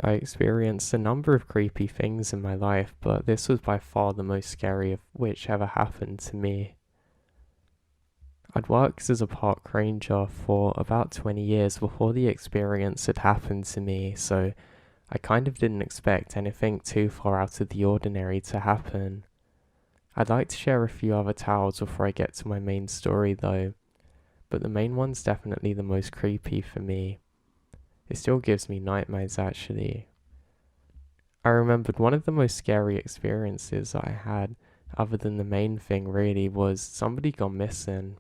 I experienced a number of creepy things in my life, but this was by far the most scary of which ever happened to me. I'd worked as a park ranger for about 20 years before the experience had happened to me, so I kind of didn't expect anything too far out of the ordinary to happen. I'd like to share a few other tales before I get to my main story though, but the main one's definitely the most creepy for me. It still gives me nightmares actually. I remembered one of the most scary experiences I had, other than the main thing really, was somebody gone missing.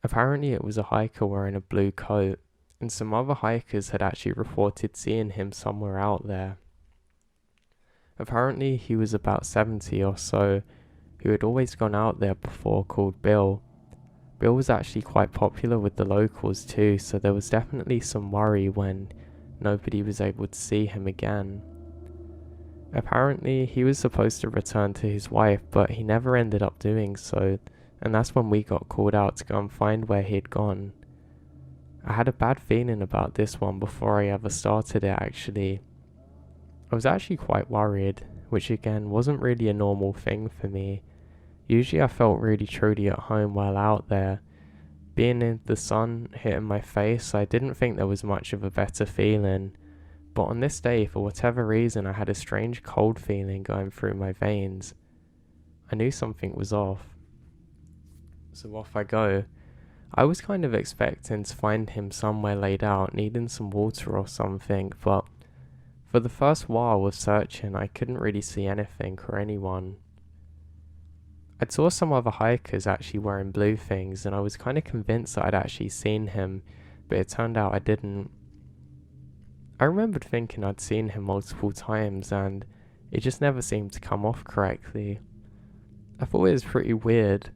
Apparently it was a hiker wearing a blue coat, and some other hikers had actually reported seeing him somewhere out there. Apparently he was about 70 or so, who had always gone out there before, called Bill. Bill was actually quite popular with the locals too, so there was definitely some worry when nobody was able to see him again. Apparently he was supposed to return to his wife, but he never ended up doing so, and that's when we got called out to go and find where he'd gone. I had a bad feeling about this one before I ever started it actually. I was actually quite worried, which again wasn't really a normal thing for me. Usually I felt really truly at home while out there. Being in the sun hitting my face, I didn't think there was much of a better feeling. But on this day, for whatever reason, I had a strange cold feeling going through my veins. I knew something was off. So off I go. I was kind of expecting to find him somewhere laid out, needing some water or something, but for the first while of searching, I couldn't really see anything or anyone. I saw some other hikers actually wearing blue things, and I was kind of convinced that I'd actually seen him, but it turned out I didn't. I remembered thinking I'd seen him multiple times, and it just never seemed to come off correctly. I thought it was pretty weird.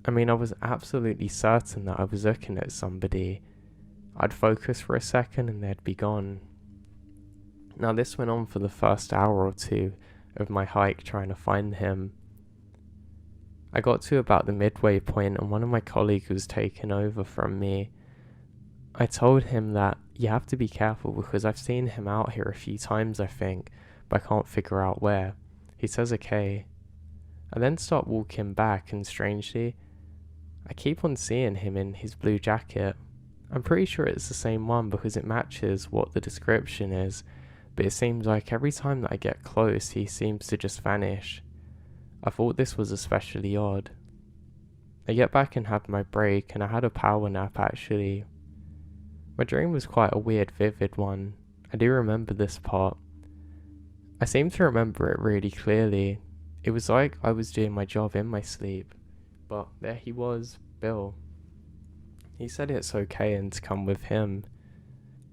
I mean, I was absolutely certain that I was looking at somebody. I'd focus for a second and they'd be gone. Now this went on for the first hour or two of my hike trying to find him. I got to about the midway point and one of my colleagues was taking over from me. I told him that you have to be careful because I've seen him out here a few times I think, but I can't figure out where. He says okay. I then start walking back and strangely, I keep on seeing him in his blue jacket. I'm pretty sure it's the same one because it matches what the description is, but it seems like every time that I get close he seems to just vanish. I thought this was especially odd. I get back and have my break and I had a power nap actually. My dream was quite a weird vivid one. I do remember this part. I seem to remember it really clearly. It was like I was doing my job in my sleep. But there he was, Bill. He said it's okay and to come with him.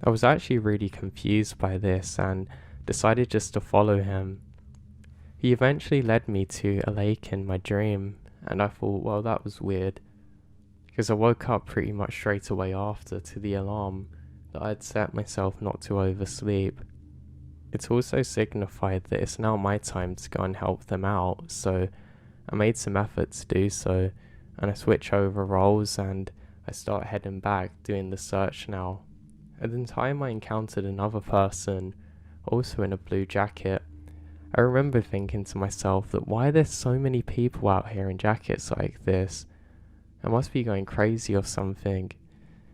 I was actually really confused by this and decided just to follow him. He eventually led me to a lake in my dream, and I thought, well, that was weird, because I woke up pretty much straight away after to the alarm that I'd set myself not to oversleep. It also signified that it's now my time to go and help them out, so I made some effort to do so, and I switch over roles and I start heading back doing the search now. At the time I encountered another person, also in a blue jacket. I remember thinking to myself that why are there so many people out here in jackets like this? I must be going crazy or something.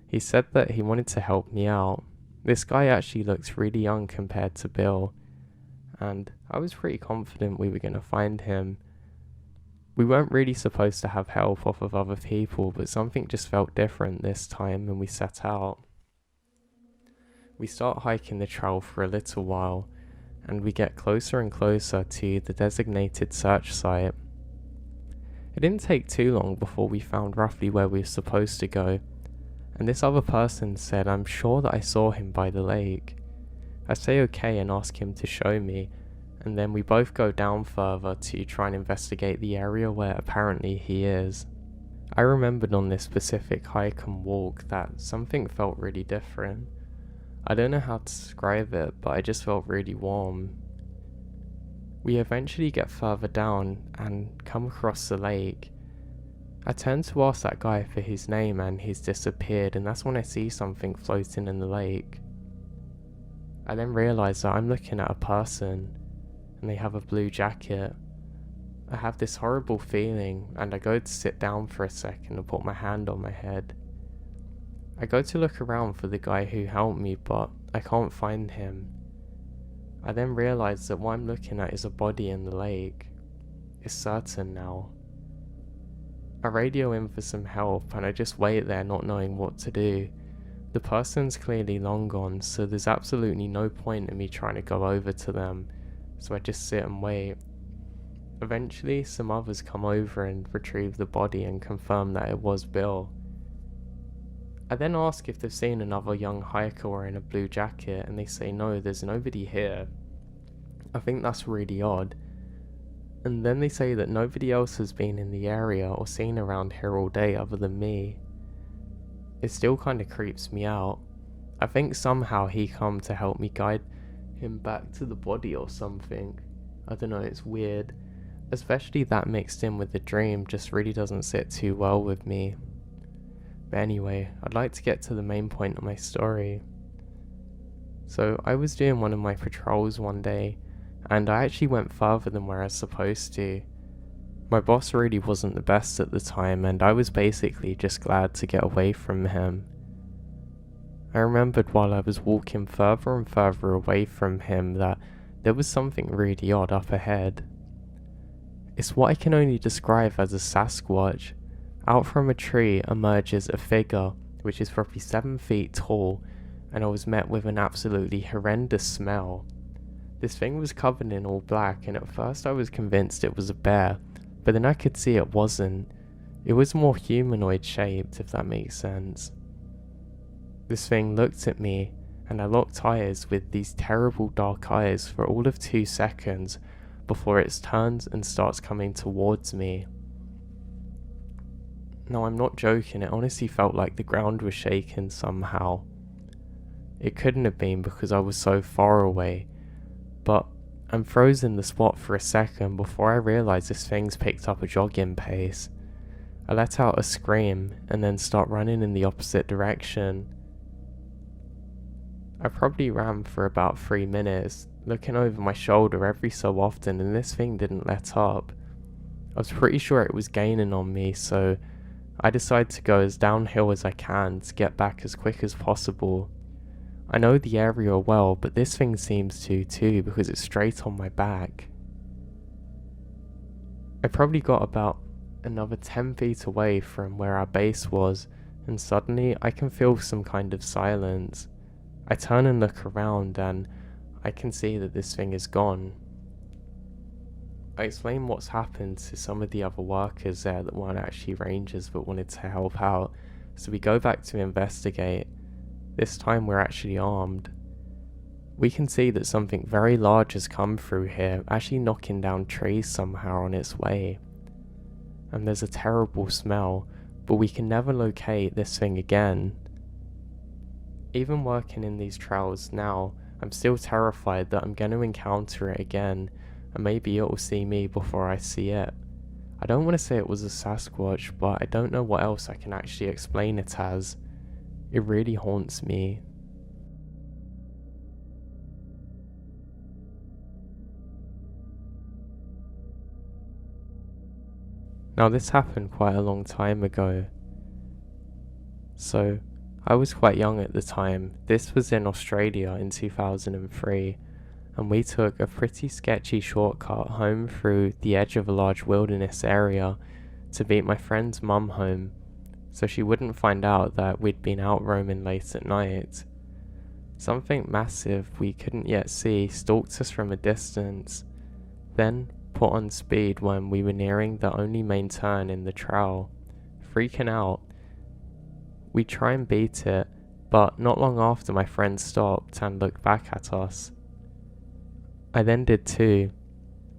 He said that he wanted to help me out. This guy actually looks really young compared to Bill, and I was pretty confident we were going to find him. We weren't really supposed to have help off of other people, but something just felt different this time and we set out. We start hiking the trail for a little while, and we get closer and closer to the designated search site. It didn't take too long before we found roughly where we were supposed to go, and this other person said I'm sure that I saw him by the lake. I say okay and ask him to show me, and then we both go down further to try and investigate the area where apparently he is. I remembered on this specific hike and walk that something felt really different. I don't know how to describe it, but I just felt really warm. We eventually get further down and come across the lake. I turn to ask that guy for his name and he's disappeared, and that's when I see something floating in the lake. I then realise that I'm looking at a person and they have a blue jacket. I have this horrible feeling and I go to sit down for a second and put my hand on my head. I go to look around for the guy who helped me, but I can't find him. I then realise that what I'm looking at is a body in the lake. It's certain now. I radio in for some help and I just wait there not knowing what to do. The person's clearly long gone, so there's absolutely no point in me trying to go over to them, so I just sit and wait. Eventually, some others come over and retrieve the body and confirm that it was Bill. I then ask if they've seen another young hiker wearing a blue jacket, and they say no, there's nobody here. I think that's really odd. And then they say that nobody else has been in the area or seen around here all day other than me. It still kinda creeps me out. I think somehow he come to help me guide him back to the body or something. I don't know, it's weird. Especially that mixed in with the dream just really doesn't sit too well with me. But anyway, I'd like to get to the main point of my story. So I was doing one of my patrols one day, and I actually went further than where I was supposed to. My boss really wasn't the best at the time, and I was basically just glad to get away from him. I remembered while I was walking further and further away from him that there was something really odd up ahead. It's what I can only describe as a Sasquatch. Out from a tree emerges a figure which is probably 7 feet tall, and I was met with an absolutely horrendous smell. This thing was covered in all black, and at first I was convinced it was a bear, but then I could see it wasn't. It was more humanoid shaped, if that makes sense. This thing looked at me, and I locked eyes with these terrible dark eyes for all of 2 seconds before it turns and starts coming towards me. No, I'm not joking, it honestly felt like the ground was shaking somehow. It couldn't have been because I was so far away, but I'm frozen in the spot for a second before I realise this thing's picked up a jogging pace. I let out a scream and then start running in the opposite direction. I probably ran for about 3 minutes, looking over my shoulder every so often, and this thing didn't let up. I was pretty sure it was gaining on me, so I decided to go as downhill as I can to get back as quick as possible. I know the area well, but this thing seems to too because it's straight on my back. I probably got about another 10 feet away from where our base was, and suddenly I can feel some kind of silence. I turn and look around and I can see that this thing is gone. I explain what's happened to some of the other workers there that weren't actually rangers but wanted to help out, so we go back to investigate. This time we're actually armed. We can see that something very large has come through here, actually knocking down trees somehow on its way. And there's a terrible smell, but we can never locate this thing again. Even working in these trails now, I'm still terrified that I'm going to encounter it again, and maybe it will see me before I see it. I don't want to say it was a Sasquatch, but I don't know what else I can actually explain it as. It really haunts me. Now this happened quite a long time ago. So, I was quite young at the time. This was in Australia in 2003, and we took a pretty sketchy shortcut home through the edge of a large wilderness area to meet my friend's mum home, so she wouldn't find out that we'd been out roaming late at night. Something massive we couldn't yet see stalked us from a distance, then put on speed when we were nearing the only main turn in the trail. Freaking out, we try and beat it, but not long after my friend stopped and looked back at us. I then did too.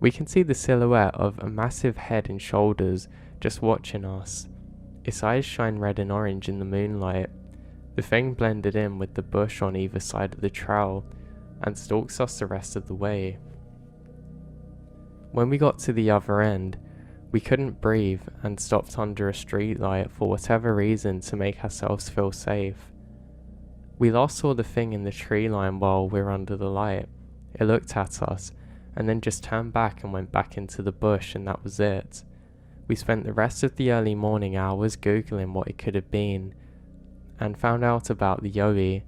We can see the silhouette of a massive head and shoulders just watching us. Its eyes shine red and orange in the moonlight. The thing blended in with the bush on either side of the trail and stalks us the rest of the way. When we got to the other end, we couldn't breathe and stopped under a streetlight for whatever reason to make ourselves feel safe. We last saw the thing in the tree line while we were under the light. It looked at us, and then just turned back and went back into the bush, and that was it. We spent the rest of the early morning hours googling what it could have been, and found out about the Yowie.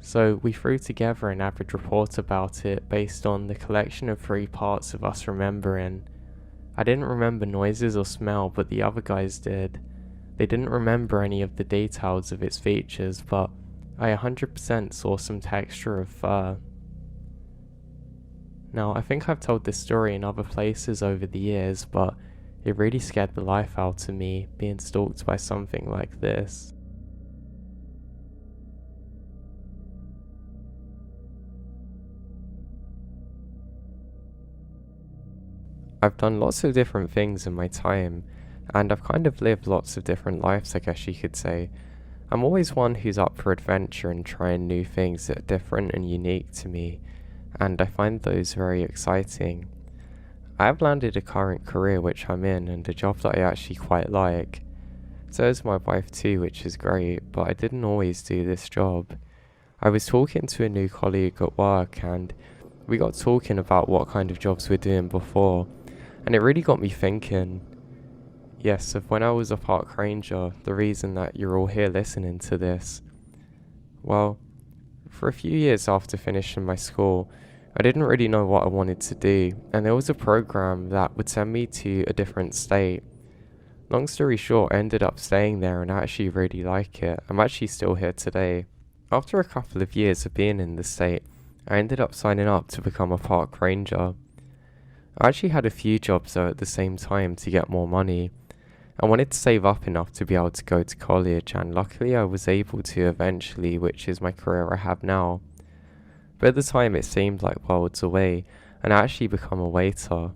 So we threw together an average report about it based on the collection of 3 parts of us remembering. I didn't remember noises or smell, but the other guys did. They didn't remember any of the details of its features, but I 100% saw some texture of fur. Now, I think I've told this story in other places over the years, but it really scared the life out of me being stalked by something like this. I've done lots of different things in my time, and I've kind of lived lots of different lives, I guess you could say. I'm always one who's up for adventure and trying new things that are different and unique to me, and I find those very exciting. I have landed a current career which I'm in and a job that I actually quite like. So is my wife too, which is great, but I didn't always do this job. I was talking to a new colleague at work and we got talking about what kind of jobs we're doing before, and it really got me thinking. Yes, of when I was a park ranger, the reason that you're all here listening to this. Well, for a few years after finishing my school, I didn't really know what I wanted to do, and there was a program that would send me to a different state. Long story short, I ended up staying there and I actually really like it. I'm actually still here today. After a couple of years of being in the state, I ended up signing up to become a park ranger. I actually had a few jobs though at the same time to get more money. I wanted to save up enough to be able to go to college, and luckily I was able to eventually, which is my career I have now. But at the time it seemed like worlds away, and I actually become a waiter.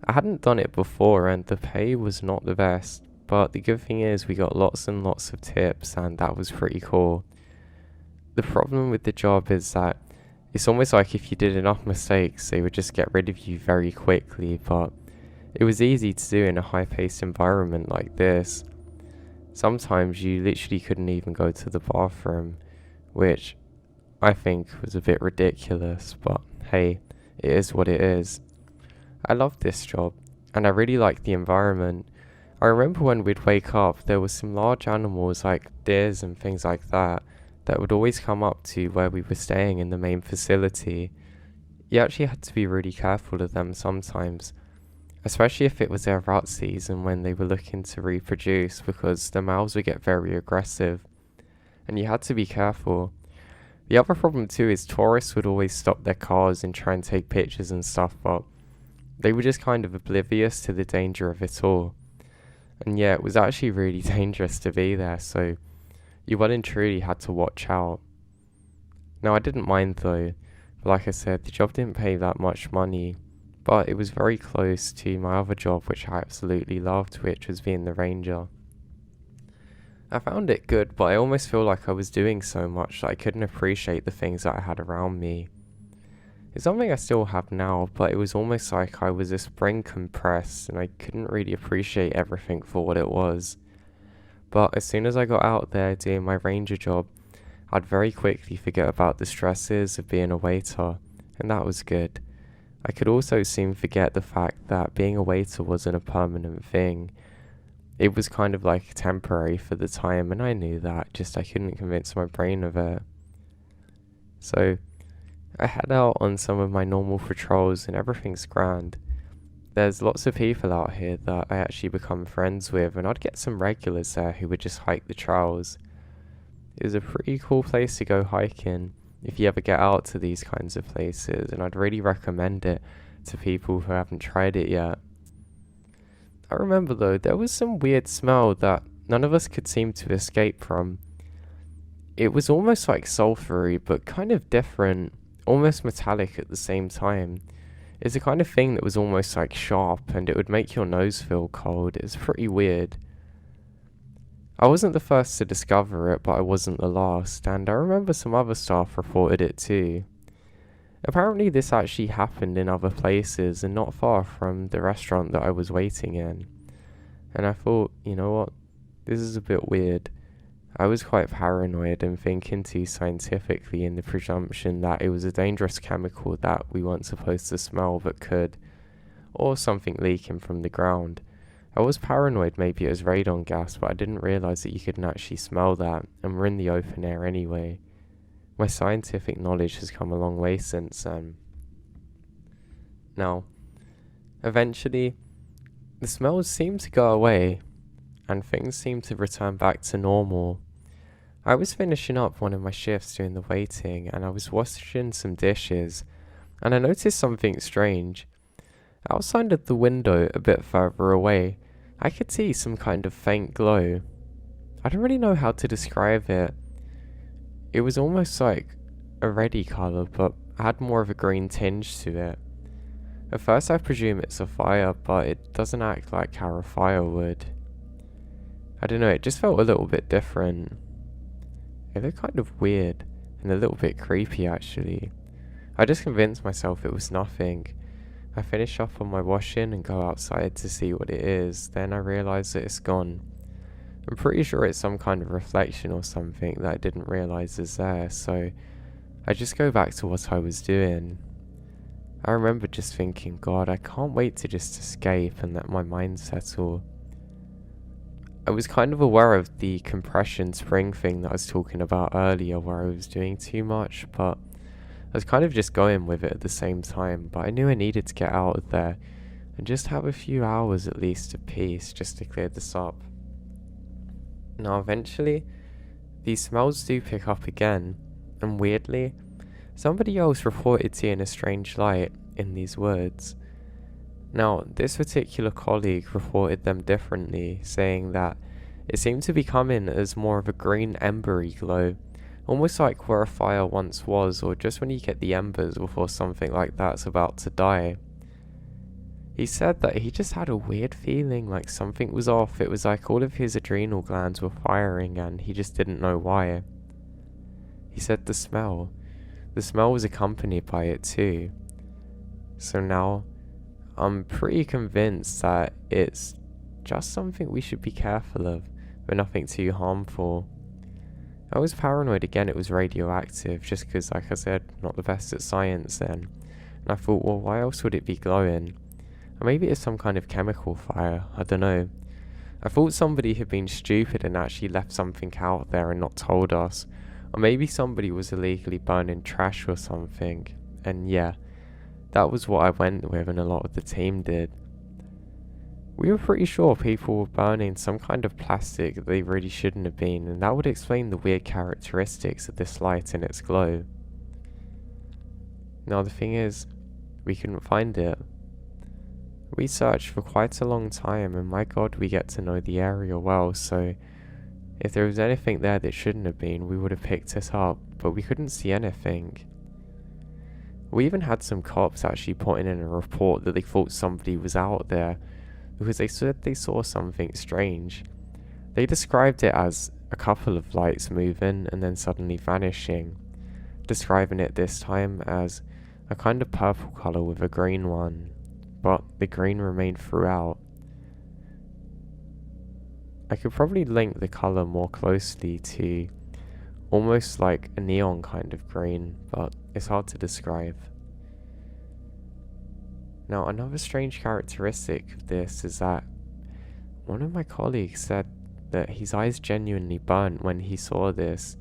I hadn't done it before and the pay was not the best, but the good thing is we got lots and lots of tips and that was pretty cool. The problem with the job is that it's almost like if you did enough mistakes, they would just get rid of you very quickly, but it was easy to do in a high-paced environment like this. Sometimes you literally couldn't even go to the bathroom, which I think was a bit ridiculous, but hey, it is what it is. I loved this job, and I really liked the environment. I remember when we'd wake up, there was some large animals like deers and things like that would always come up to where we were staying in the main facility. You actually had to be really careful of them sometimes, especially if it was their rut season when they were looking to reproduce, because the males would get very aggressive, and you had to be careful. The other problem too is tourists would always stop their cars and try and take pictures and stuff, but they were just kind of oblivious to the danger of it all. And yeah, it was actually really dangerous to be there, so you well and truly had to watch out. Now I didn't mind though, but like I said, the job didn't pay that much money, but it was very close to my other job which I absolutely loved, which was being the ranger. I found it good, but I almost feel like I was doing so much that I couldn't appreciate the things that I had around me. It's something I still have now, but it was almost like I was a spring compressed and I couldn't really appreciate everything for what it was. But as soon as I got out there doing my ranger job, I'd very quickly forget about the stresses of being a waiter, and that was good. I could also soon forget the fact that being a waiter wasn't a permanent thing. It was kind of like temporary for the time, and I knew that, just I couldn't convince my brain of it. So I head out on some of my normal patrols and everything's grand. There's lots of people out here that I actually become friends with, and I'd get some regulars there who would just hike the trails. It was a pretty cool place to go hiking if you ever get out to these kinds of places, and I'd really recommend it to people who haven't tried it yet. I remember though, there was some weird smell that none of us could seem to escape from. It was almost like sulfury, but kind of different, almost metallic at the same time. It's the kind of thing that was almost like sharp, and it would make your nose feel cold. It was pretty weird. I wasn't the first to discover it, but I wasn't the last, and I remember some other staff reported it too. Apparently this actually happened in other places and not far from the restaurant that I was waiting in. And I thought, you know what, this is a bit weird. I was quite paranoid and thinking too scientifically in the presumption that it was a dangerous chemical that we weren't supposed to smell but could, or something leaking from the ground. I was paranoid maybe it was radon gas, but I didn't realise that you couldn't actually smell that, and we're in the open air anyway. My scientific knowledge has come a long way since then. Now, eventually, the smells seemed to go away, and things seemed to return back to normal. I was finishing up one of my shifts doing the waiting, and I was washing some dishes, and I noticed something strange. Outside of the window, a bit further away, I could see some kind of faint glow. I don't really know how to describe it. It was almost like a reddy colour, but had more of a green tinge to it. At first I presume it's a fire, but it doesn't act like how a fire would. I don't know, it just felt a little bit different. It looked kind of weird, and a little bit creepy actually. I just convinced myself it was nothing. I finish up on my washing and go outside to see what it is, then I realise that it's gone. I'm pretty sure it's some kind of reflection or something that I didn't realise is there, so I just go back to what I was doing. I remember just thinking, God, I can't wait to just escape and let my mind settle. I was kind of aware of the compression spring thing that I was talking about earlier where I was doing too much, but I was kind of just going with it at the same time, but I knew I needed to get out of there and just have a few hours at least of peace just to clear this up. Now eventually, these smells do pick up again, and weirdly, somebody else reported seeing a strange light in these woods. Now, this particular colleague reported them differently, saying that it seemed to be coming as more of a green embery glow, almost like where a fire once was, or just when you get the embers before something like that's about to die. He said that he just had a weird feeling like something was off. It was like all of his adrenal glands were firing and he just didn't know why. He said the smell was accompanied by it too. So now, I'm pretty convinced that it's just something we should be careful of, but nothing too harmful. I was paranoid again it was radioactive, just because, like I said, not the best at science then. And I thought, well, why else would it be glowing? Or maybe it's some kind of chemical fire, I don't know. I thought somebody had been stupid and actually left something out there and not told us. Or maybe somebody was illegally burning trash or something. And yeah, that was what I went with and a lot of the team did. We were pretty sure people were burning some kind of plastic that they really shouldn't have been, and that would explain the weird characteristics of this light and its glow. Now the thing is, we couldn't find it. We searched for quite a long time, and my God, we get to know the area well, so if there was anything there that shouldn't have been, we would have picked it up, but we couldn't see anything. We even had some cops actually putting in a report that they thought somebody was out there, because they said they saw something strange. They described it as a couple of lights moving and then suddenly vanishing, describing it this time as a kind of purple colour with a green one, but the green remained throughout. I could probably link the colour more closely to almost like a neon kind of green, but it's hard to describe. Now, another strange characteristic of this is that one of my colleagues said that his eyes genuinely burnt when he saw this.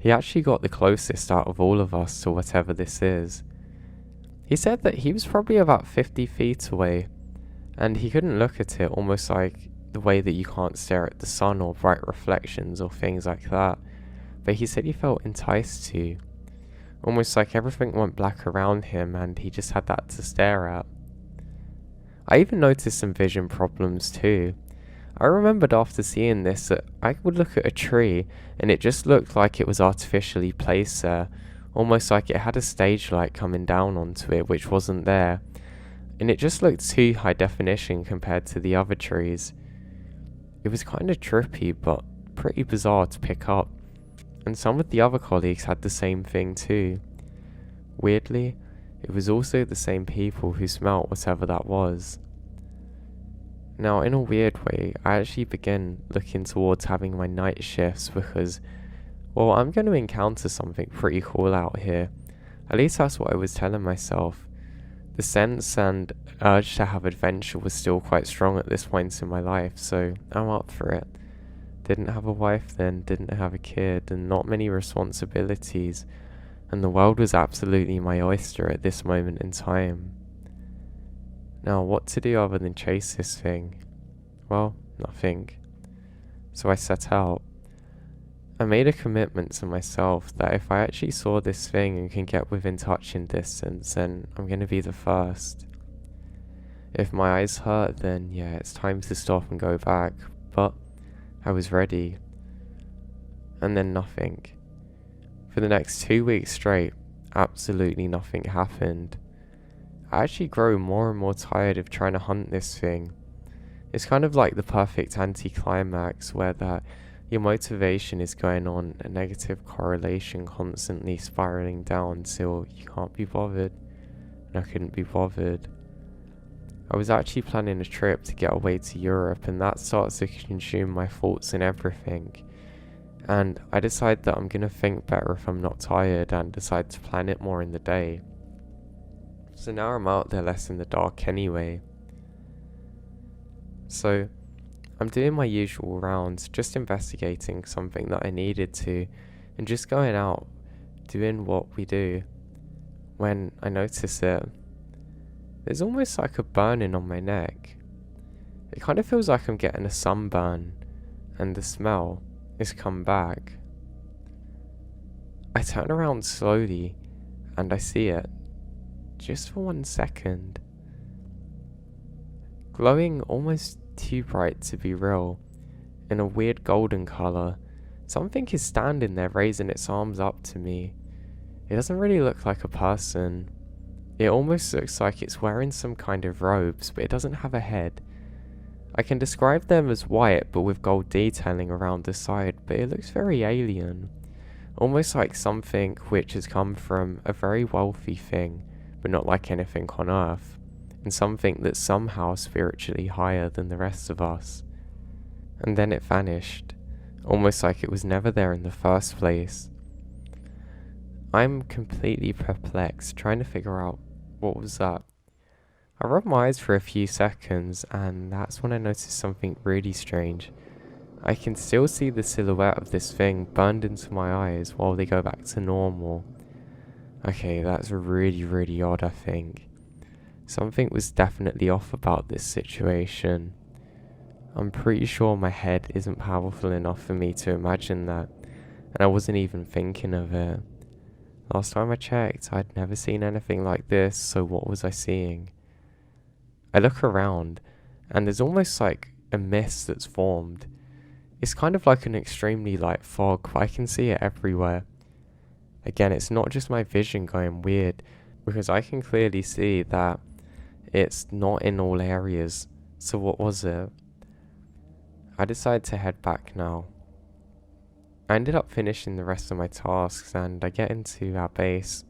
He actually got the closest out of all of us to whatever this is. He said that he was probably about 50 feet away, and he couldn't look at it, almost like the way that you can't stare at the sun or bright reflections or things like that. But he said he felt enticed to. Almost like everything went black around him and he just had that to stare at. I even noticed some vision problems too. I remembered after seeing this that I would look at a tree and it just looked like it was artificially placed there, almost like it had a stage light coming down onto it which wasn't there, and it just looked too high definition compared to the other trees. It was kind of trippy but pretty bizarre to pick up, and some of the other colleagues had the same thing too. Weirdly, it was also the same people who smelt whatever that was. Now, in a weird way, I actually began looking towards having my night shifts because, well, I'm going to encounter something pretty cool out here. At least that's what I was telling myself. The sense and urge to have adventure was still quite strong at this point in my life, so I'm up for it. Didn't have a wife then, didn't have a kid, and not many responsibilities, and the world was absolutely my oyster at this moment in time. Now, what to do other than chase this thing? Well, nothing. So I set out. I made a commitment to myself that if I actually saw this thing and can get within touching distance, then I'm going to be the first. If my eyes hurt, then yeah, it's time to stop and go back, but I was ready. And then nothing. For the next 2 weeks straight, absolutely nothing happened. I actually grow more and more tired of trying to hunt this thing. It's kind of like the perfect anticlimax where that your motivation is going on a negative correlation constantly spiraling down till you can't be bothered. And I couldn't be bothered. I was actually planning a trip to get away to Europe, and that starts to consume my thoughts and everything. And I decide that I'm gonna think better if I'm not tired and decide to plan it more in the day. So now I'm out there less in the dark anyway. So I'm doing my usual rounds, just investigating something that I needed to, and just going out, doing what we do, when I notice it. There's almost like a burning on my neck. It kind of feels like I'm getting a sunburn, and the smell is come back. I turn around slowly, and I see it, just for 1 second. Glowing almost too bright to be real, in a weird golden colour. Something is standing there raising its arms up to me. It doesn't really look like a person. It almost looks like it's wearing some kind of robes, but it doesn't have a head. I can describe them as white but with gold detailing around the side, but it looks very alien. Almost like something which has come from a very wealthy thing, but not like anything on Earth. And something that's somehow spiritually higher than the rest of us. And then it vanished, almost like it was never there in the first place. I'm completely perplexed, trying to figure out what was that. I rubbed my eyes for a few seconds, and that's when I noticed something really strange. I can still see the silhouette of this thing burned into my eyes while they go back to normal. Okay, that's really odd, I think. Something was definitely off about this situation. I'm pretty sure my head isn't powerful enough for me to imagine that, and I wasn't even thinking of it. Last time I checked, I'd never seen anything like this, so what was I seeing? I look around, and there's almost like a mist that's formed. It's kind of like an extremely light fog, but I can see it everywhere. Again, it's not just my vision going weird, because I can clearly see that it's not in all areas. So what was it? I decided to head back now. I ended up finishing the rest of my tasks and I get into our base.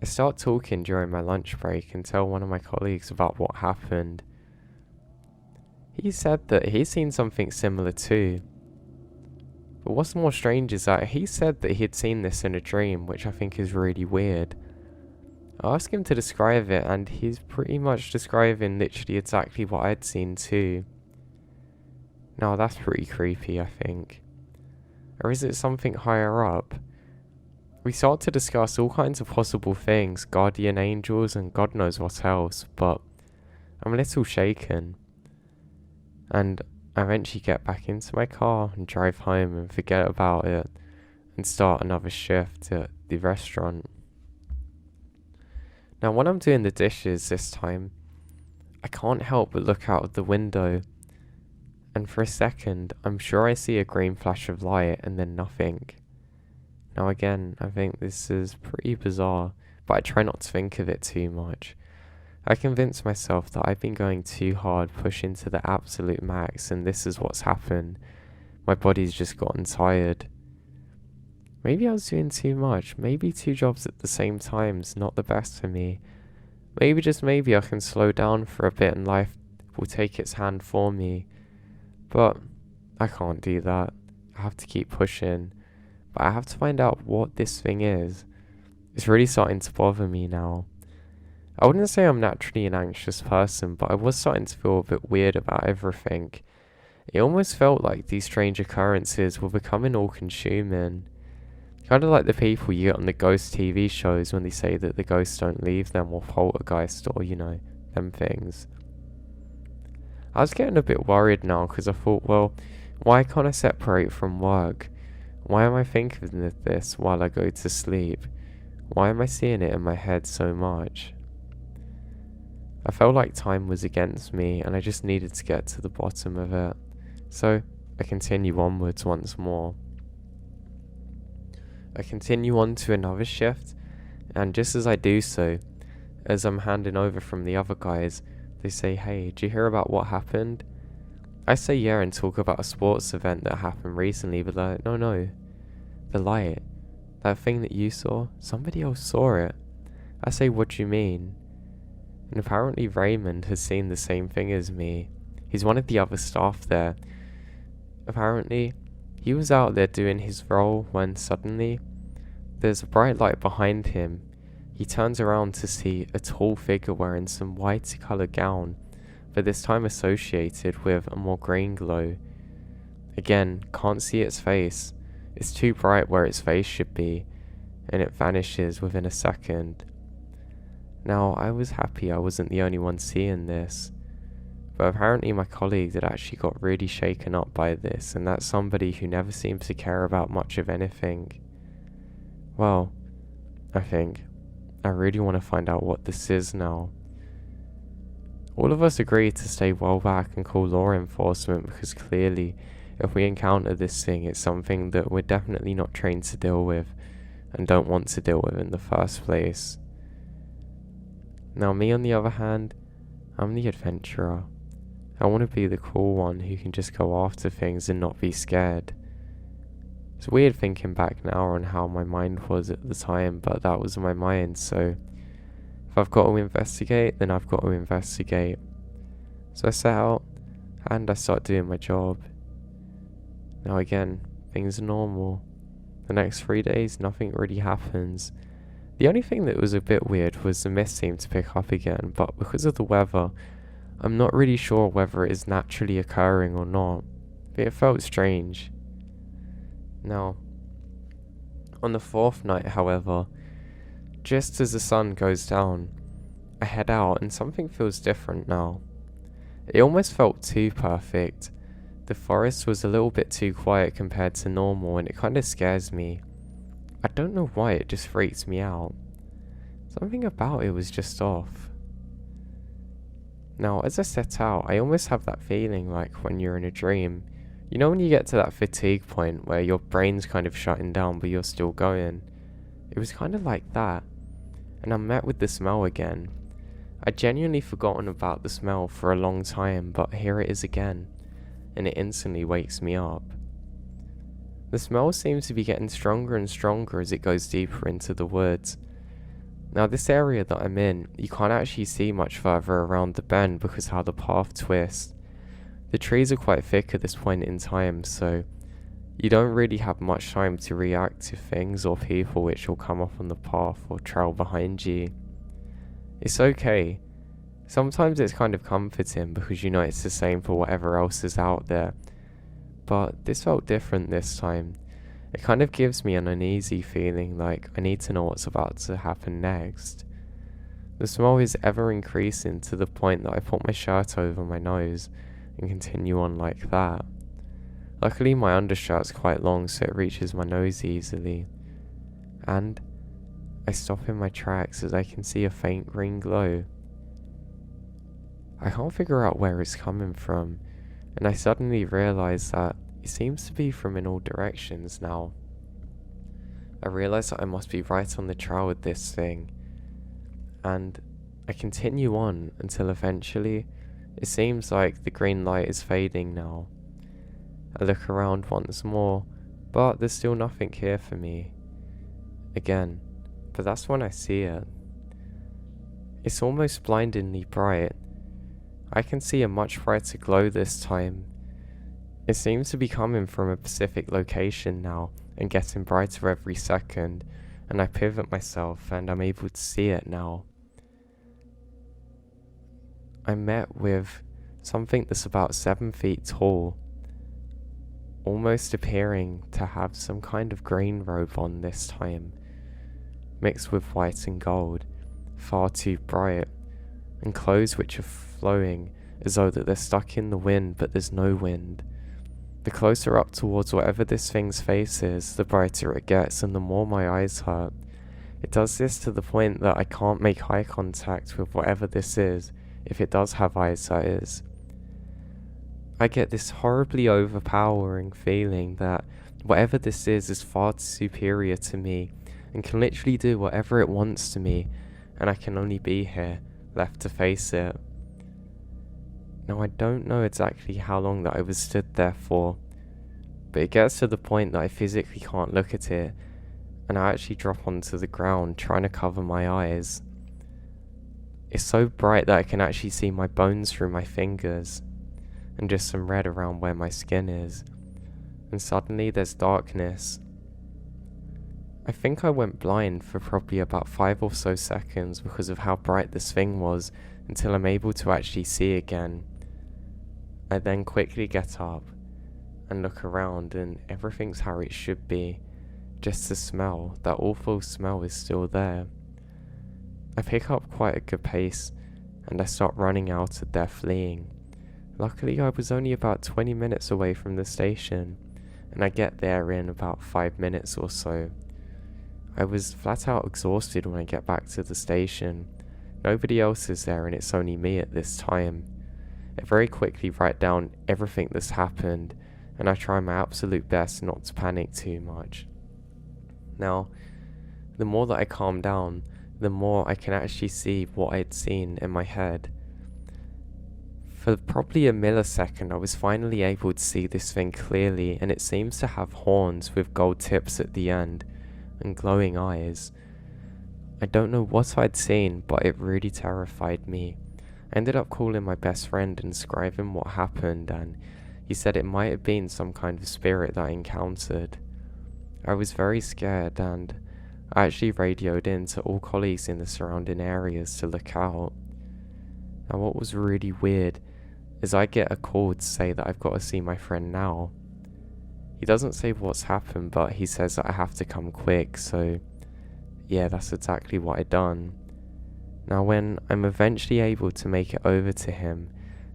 I start talking during my lunch break and tell one of my colleagues about what happened. He said that he's seen something similar too. But what's more strange is that he said that he had seen this in a dream, which I think is really weird. I asked him to describe it, and he's pretty much describing literally exactly what I'd seen too. Now that's pretty creepy, I think. Or is it something higher up? We start to discuss all kinds of possible things, guardian angels and God knows what else, but I'm a little shaken. And I eventually get back into my car and drive home and forget about it and start another shift at the restaurant. Now when I'm doing the dishes this time, I can't help but look out of the window, and for a second I'm sure I see a green flash of light and then nothing. Now again, I think this is pretty bizarre, but I try not to think of it too much. I convince myself that I've been going too hard, pushing to the absolute max, and this is what's happened. My body's just gotten tired. Maybe I was doing too much. Maybe 2 jobs at the same time's not the best for me. Maybe just maybe I can slow down for a bit and life will take its hand for me. But I can't do that. I have to keep pushing. But I have to find out what this thing is. It's really starting to bother me now. I wouldn't say I'm naturally an anxious person, but I was starting to feel a bit weird about everything. It almost felt like these strange occurrences were becoming all-consuming. Kind of like the people you get on the ghost TV shows when they say that the ghosts don't leave them, or poltergeist, or, them things. I was getting a bit worried now because I thought, well, why can't I separate from work? Why am I thinking of this while I go to sleep? Why am I seeing it in my head so much? I felt like time was against me and I just needed to get to the bottom of it. So I continue onwards once more. I continue on to another shift, and just as I do so, as I'm handing over from the other guys, they say, "Hey, did you hear about what happened?" I say yeah and talk about a sports event that happened recently, but they're like, no, the light. That thing that you saw, somebody else saw it. I say, what do you mean? And apparently Raymond has seen the same thing as me. He's one of the other staff there. Apparently, he was out there doing his role when suddenly, there's a bright light behind him. He turns around to see a tall figure wearing some white coloured gown, but this time associated with a more green glow. Again, can't see its face. It's too bright where its face should be, and it vanishes within a second. Now, I was happy I wasn't the only one seeing this, but apparently my colleague had actually got really shaken up by this, and that's somebody who never seems to care about much of anything. Well, I think I really want to find out what this is now. All of us agreed to stay well back and call law enforcement because clearly, if we encounter this thing, it's something that we're definitely not trained to deal with and don't want to deal with in the first place. Now me on the other hand, I'm the adventurer. I want to be the cool one who can just go after things and not be scared. It's weird thinking back now on how my mind was at the time, but that was my mind, so if I've got to investigate, then I've got to investigate. So I set out, and I start doing my job. Now again, things are normal. The next 3 days, nothing really happens. The only thing that was a bit weird was the mist seemed to pick up again, but because of the weather, I'm not really sure whether it is naturally occurring or not, but it felt strange. Now, on the fourth night, however, just as the sun goes down, I head out and something feels different now. It almost felt too perfect. The forest was a little bit too quiet compared to normal and it kind of scares me. I don't know why, it just freaks me out. Something about it was just off. Now, as I set out, I almost have that feeling like when you're in a dream. You know when you get to that fatigue point where your brain's kind of shutting down but you're still going? It was kind of like that. And I'm met with the smell again. I'd genuinely forgotten about the smell for a long time, but here it is again, and it instantly wakes me up. The smell seems to be getting stronger and stronger as it goes deeper into the woods. Now this area that I'm in, you can't actually see much further around the bend because how the path twists. The trees are quite thick at this point in time, so you don't really have much time to react to things or people which will come up on the path or trail behind you. It's okay. Sometimes it's kind of comforting because you know it's the same for whatever else is out there. But this felt different this time. It kind of gives me an uneasy feeling like I need to know what's about to happen next. The smell is ever increasing to the point that I put my shirt over my nose and continue on like that. Luckily my undershirt's quite long so it reaches my nose easily. And I stop in my tracks as I can see a faint green glow. I can't figure out where it's coming from, and I suddenly realise that it seems to be from in all directions now. I realise that I must be right on the trail with this thing, and I continue on until eventually it seems like the green light is fading now. I look around once more, but there's still nothing here for me. Again, but that's when I see it. It's almost blindingly bright. I can see a much brighter glow this time. It seems to be coming from a specific location now and getting brighter every second, and I pivot myself and I'm able to see it now. I'm met with something that's about 7 feet tall, almost appearing to have some kind of green robe on this time, mixed with white and gold, far too bright, and clothes which are flowing as though that they're stuck in the wind but there's no wind. The closer up towards whatever this thing's face is, the brighter it gets and the more my eyes hurt. It does this to the point that I can't make eye contact with whatever this is, if it does have eyes, that is. I get this horribly overpowering feeling that whatever this is far too superior to me and can literally do whatever it wants to me, and I can only be here, left to face it. Now I don't know exactly how long that I was stood there for, but it gets to the point that I physically can't look at it, and I actually drop onto the ground trying to cover my eyes. It's so bright that I can actually see my bones through my fingers, and just some red around where my skin is, and suddenly there's darkness. I think I went blind for probably about 5 or so seconds because of how bright this thing was, until I'm able to actually see again. I then quickly get up and look around and everything's how it should be, just the smell, that awful smell is still there. I pick up quite a good pace and I start running out of there fleeing. Luckily I was only about 20 minutes away from the station and I get there in about 5 minutes or so. I was flat out exhausted when I get back to the station. Nobody else is there and it's only me at this time. I very quickly write down everything that's happened and I try my absolute best not to panic too much. Now, the more that I calm down, the more I can actually see what I'd seen in my head. For probably a millisecond I was finally able to see this thing clearly, and it seems to have horns with gold tips at the end and glowing eyes. I don't know what I'd seen, but it really terrified me. I ended up calling my best friend and describing what happened, and he said it might have been some kind of spirit that I encountered. I was very scared and I actually radioed in to all colleagues in the surrounding areas to look out. Now what was really weird is I get a call to say that I've got to see my friend now. He doesn't say what's happened, but he says that I have to come quick, so yeah, that's exactly what I done. Now when I'm eventually able to make it over to him,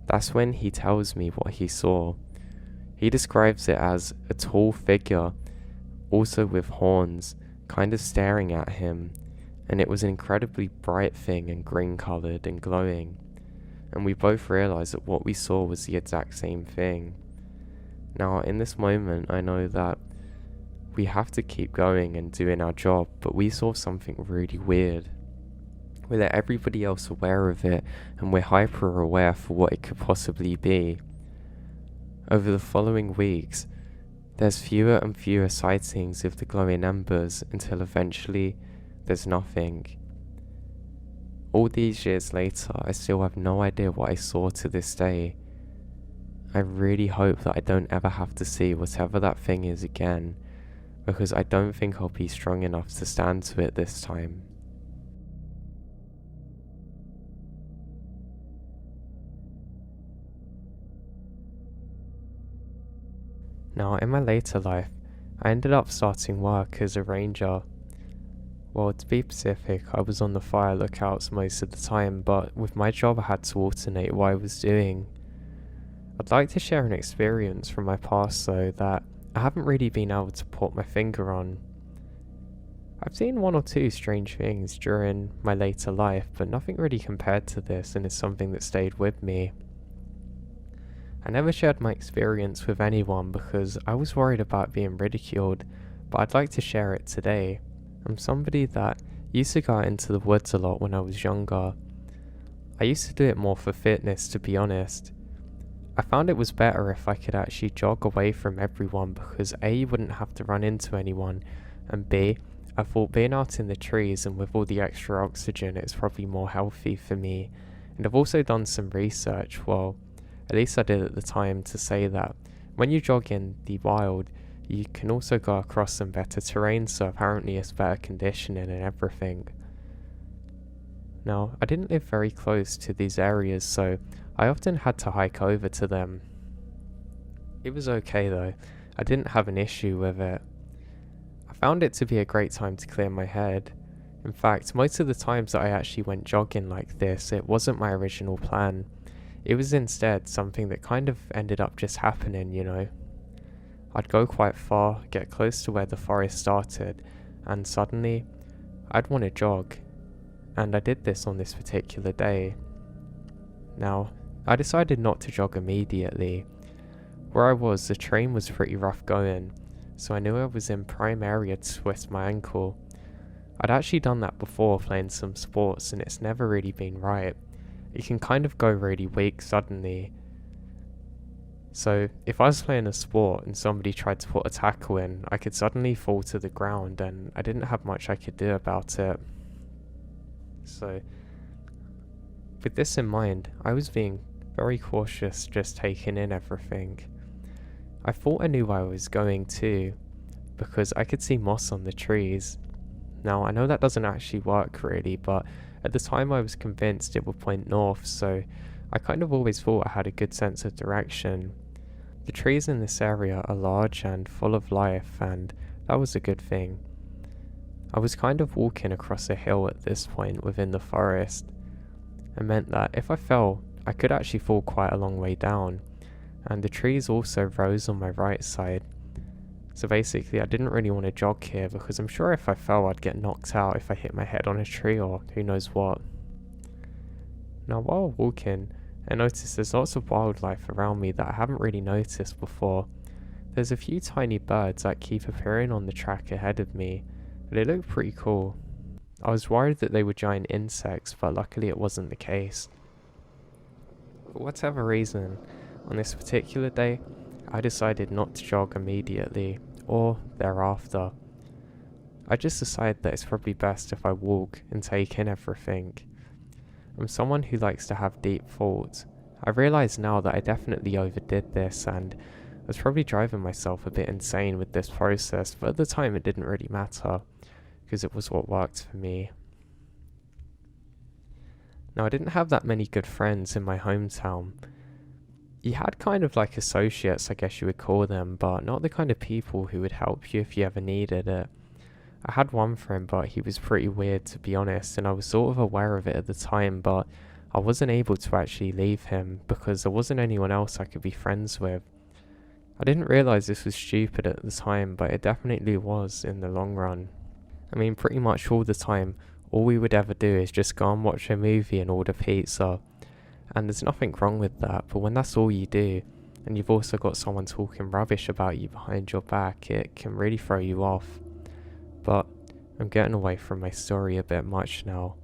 that's when he tells me what he saw. He describes it as a tall figure, also with horns, kind of staring at him, and it was an incredibly bright thing and green coloured and glowing, and we both realised that what we saw was the exact same thing. Now in this moment I know that we have to keep going and doing our job, but we saw something really weird. We let everybody else aware of it, and we're hyper aware for what it could possibly be. Over the following weeks, there's fewer and fewer sightings of the glowing embers until eventually there's nothing. All these years later, I still have no idea what I saw to this day. I really hope that I don't ever have to see whatever that thing is again, because I don't think I'll be strong enough to stand to it this time. Now, in my later life, I ended up starting work as a ranger. Well, to be specific, I was on the fire lookouts most of the time, but with my job I had to alternate what I was doing. I'd like to share an experience from my past though that I haven't really been able to put my finger on. I've seen 1 or 2 strange things during my later life, but nothing really compared to this, and it's something that stayed with me. I never shared my experience with anyone because I was worried about being ridiculed, but I'd like to share it today. I'm somebody that used to go out into the woods a lot when I was younger. I used to do it more for fitness, to be honest. I found it was better if I could actually jog away from everyone because A, you wouldn't have to run into anyone, and B, I thought being out in the trees and with all the extra oxygen it's probably more healthy for me, And I've also done some research, well, at least I did at the time, to say that when you jog in the wild, you can also go across some better terrain, so apparently it's better conditioning and everything. Now, I didn't live very close to these areas, so I often had to hike over to them. It was okay though, I didn't have an issue with it. I found it to be a great time to clear my head. In fact, most of the times that I actually went jogging like this, it wasn't my original plan. It was instead something that kind of ended up just happening, you know. I'd go quite far, get close to where the forest started, and suddenly, I'd want to jog. And I did this on this particular day. Now, I decided not to jog immediately. Where I was, the terrain was pretty rough going, so I knew I was in prime area to twist my ankle. I'd actually done that before playing some sports, and it's never really been right. It can kind of go really weak suddenly. So if I was playing a sport and somebody tried to put a tackle in, I could suddenly fall to the ground and I didn't have much I could do about it. So with this in mind, I was being very cautious, just taking in everything. I thought I knew where I was going too, because I could see moss on the trees. Now I know that doesn't actually work really, but at the time I was convinced it would point north, so I kind of always thought I had a good sense of direction. The trees in this area are large and full of life, and that was a good thing. I was kind of walking across a hill at this point within the forest. It meant that if I fell, I could actually fall quite a long way down, and the trees also rose on my right side. So basically I didn't really want to jog here because I'm sure if I fell I'd get knocked out if I hit my head on a tree or who knows what. Now while walking, I noticed there's lots of wildlife around me that I haven't really noticed before. There's a few tiny birds that keep appearing on the track ahead of me, and they look pretty cool. I was worried that they were giant insects, but luckily it wasn't the case. For whatever reason, on this particular day, I decided not to jog immediately, or thereafter. I just decided that it's probably best if I walk and take in everything. I'm someone who likes to have deep thoughts. I realise now that I definitely overdid this and I was probably driving myself a bit insane with this process, but at the time it didn't really matter, because it was what worked for me. Now I didn't have that many good friends in my hometown. You had kind of like associates, I guess you would call them, but not the kind of people who would help you if you ever needed it. I had one friend, but he was pretty weird to be honest, and I was sort of aware of it at the time, but I wasn't able to actually leave him because there wasn't anyone else I could be friends with. I didn't realise this was stupid at the time, but it definitely was in the long run. I mean, pretty much all the time, all we would ever do is just go and watch a movie and order pizza. And there's nothing wrong with that, but when that's all you do, and you've also got someone talking rubbish about you behind your back, it can really throw you off. But I'm getting away from my story a bit much now.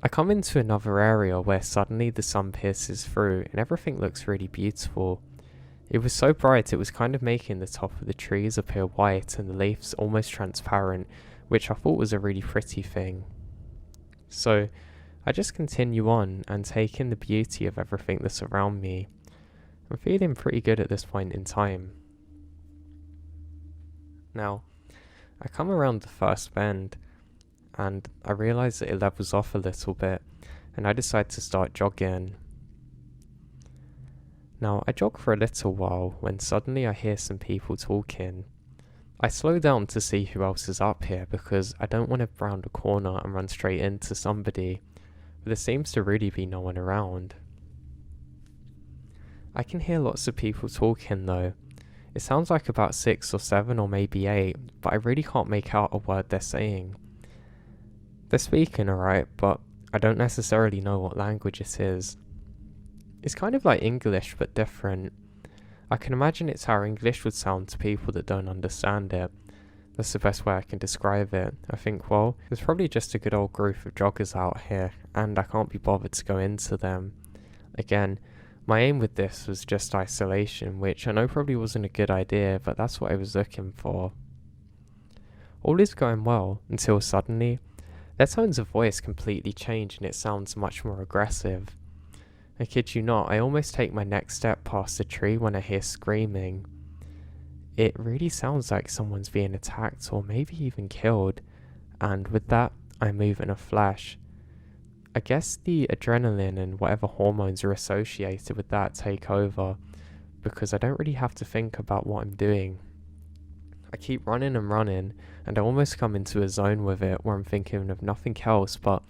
I come into another area where suddenly the sun pierces through and everything looks really beautiful. It was so bright it was kind of making the top of the trees appear white and the leaves almost transparent, which I thought was a really pretty thing. So I just continue on and take in the beauty of everything that's around me. I'm feeling pretty good at this point in time. Now, I come around the first bend and I realise that it levels off a little bit and I decide to start jogging. Now, I jog for a little while when suddenly I hear some people talking. I slow down to see who else is up here because I don't want to round a corner and run straight into somebody. But there seems to really be no one around. I can hear lots of people talking though. It sounds like about 6 or 7 or maybe 8, but I really can't make out a word they're saying. They're speaking alright, but I don't necessarily know what language it is. It's kind of like English but different. I can imagine it's how English would sound to people that don't understand it. That's the best way I can describe it. I think, well, there's probably just a good old group of joggers out here, and I can't be bothered to go into them. Again, my aim with this was just isolation, which I know probably wasn't a good idea, but that's what I was looking for. All is going well, until suddenly, Their tones of voice completely change and it sounds much more aggressive. I kid you not, I almost take my next step past the tree when I hear screaming. It really sounds like someone's being attacked or maybe even killed, and with that, I move in a flash. I guess the adrenaline and whatever hormones are associated with that take over, because I don't really have to think about what I'm doing. I keep running and running, and I almost come into a zone with it where I'm thinking of nothing else but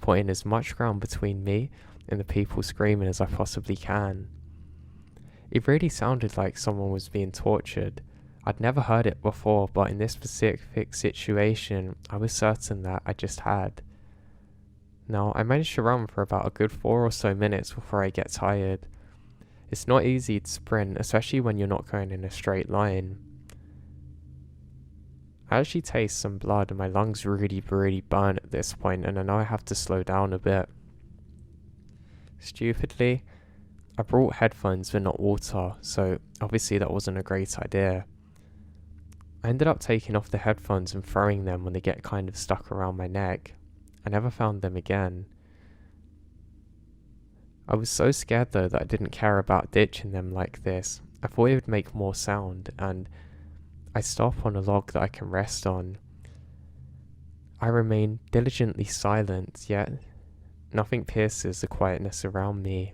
putting as much ground between me and the people screaming as I possibly can. It really sounded like someone was being tortured. I'd never heard it before, but in this specific situation, I was certain that I just had. Now, I managed to run for about a good 4 or so minutes before I get tired. It's not easy to sprint, especially when you're not going in a straight line. I actually taste some blood and my lungs really burn at this point, and I know I have to slow down a bit. Stupidly, I brought headphones but not water, so obviously that wasn't a great idea. I ended up taking off the headphones and throwing them when they get kind of stuck around my neck. I never found them again. I was so scared though that I didn't care about ditching them like this. I thought it would make more sound, and I stop on a log that I can rest on. I remain diligently silent, yet nothing pierces the quietness around me.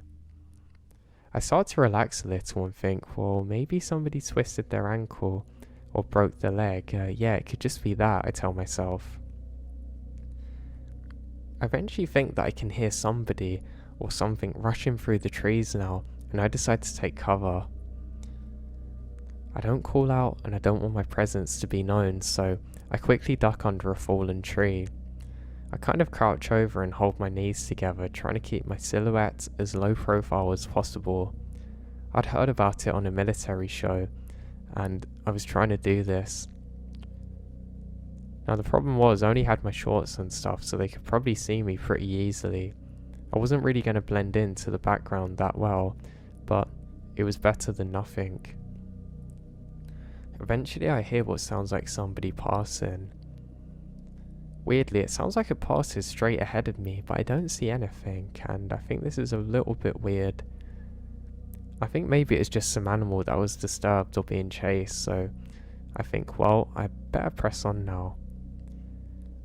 I start to relax a little and think, well, maybe somebody twisted their ankle or broke their leg. Yeah, it could just be that, I tell myself. I eventually think that I can hear somebody or something rushing through the trees now, and I decide to take cover. I don't call out and I don't want my presence to be known, so I quickly duck under a fallen tree. I kind of crouch over and hold my knees together, trying to keep my silhouette as low profile as possible. I'd heard about it on a military show, and I was trying to do this. Now the problem was I only had my shorts and stuff, so they could probably see me pretty easily. I wasn't really going to blend into the background that well, but it was better than nothing. Eventually I hear what sounds like somebody passing. Weirdly, it sounds like it passes straight ahead of me, but I don't see anything, and I think this is a little bit weird. I think maybe it's just some animal that was disturbed or being chased, so I think, well, I better press on now.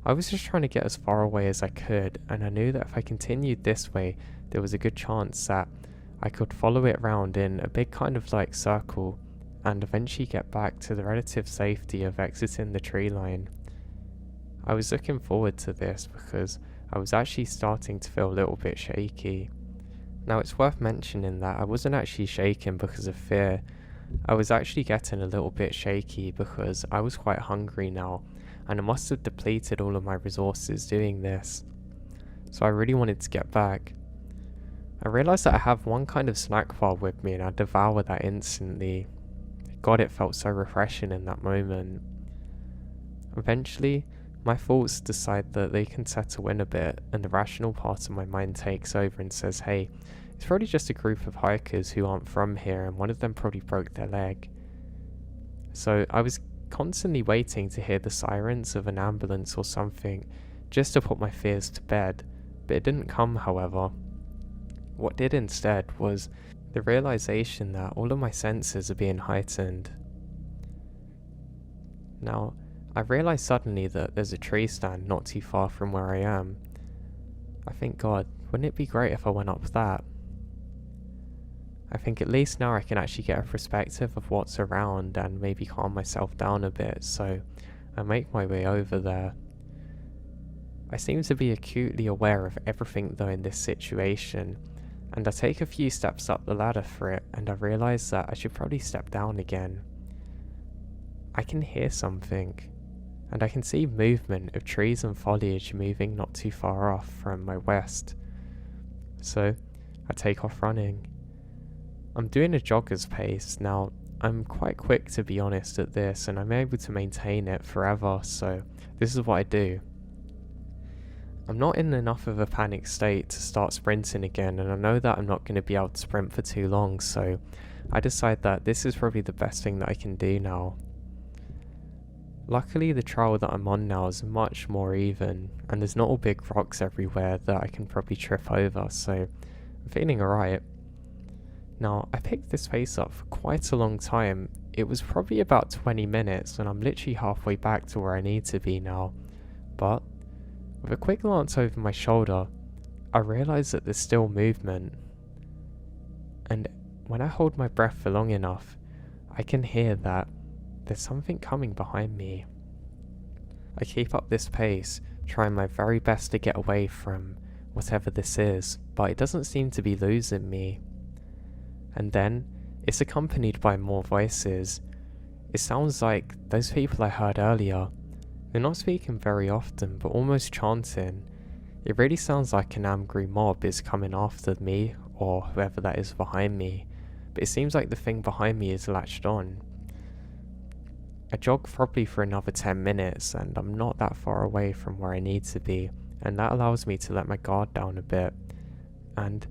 I was just trying to get as far away as I could, and I knew that if I continued this way, there was a good chance that I could follow it around in a big kind of like circle, and eventually get back to the relative safety of exiting the tree line. I was looking forward to this because I was actually starting to feel a little bit shaky. Now it's worth mentioning that I wasn't actually shaking because of fear. I was actually getting a little bit shaky because I was quite hungry now, and I must have depleted all of my resources doing this. So I really wanted to get back. I realised that I have one kind of snack bar with me and I devoured that instantly. God, it felt so refreshing in that moment. Eventually, my thoughts decide that they can settle in a bit, and the rational part of my mind takes over and says, hey, it's probably just a group of hikers who aren't from here, and one of them probably broke their leg. So I was constantly waiting to hear the sirens of an ambulance or something, just to put my fears to bed, but it didn't come, however. What did instead was the realization that all of my senses are being heightened. Now, I realized suddenly that there's a tree stand not too far from where I am. I think, God, wouldn't it be great if I went up that? I think at least now I can actually get a perspective of what's around and maybe calm myself down a bit, so I make my way over there. I seem to be acutely aware of everything though in this situation, and I take a few steps up the ladder for it, and I realise that I should probably step down again. I can hear something, and I can see movement of trees and foliage moving not too far off from my west. So I take off running. I'm doing a jogger's pace. Now, I'm quite quick to be honest at this, and I'm able to maintain it forever, so this is what I do. I'm not in enough of a panic state to start sprinting again, and I know that I'm not going to be able to sprint for too long, so I decide that this is probably the best thing that I can do now. Luckily, the trail that I'm on now is much more even, and there's not all big rocks everywhere that I can probably trip over, so I'm feeling alright. Now, I picked this place up for quite a long time. It was probably about 20 minutes, and I'm literally halfway back to where I need to be now. But, with a quick glance over my shoulder, I realise that there's still movement. And when I hold my breath for long enough, I can hear that there's something coming behind me. I keep up this pace, trying my very best to get away from whatever this is, but it doesn't seem to be losing me. And then, it's accompanied by more voices. It sounds like those people I heard earlier. They're not speaking very often, but almost chanting. It really sounds like an angry mob is coming after me, or whoever that is behind me, but it seems like the thing behind me is latched on. I jog probably for another 10 minutes, and I'm not that far away from where I need to be, and that allows me to let my guard down a bit. And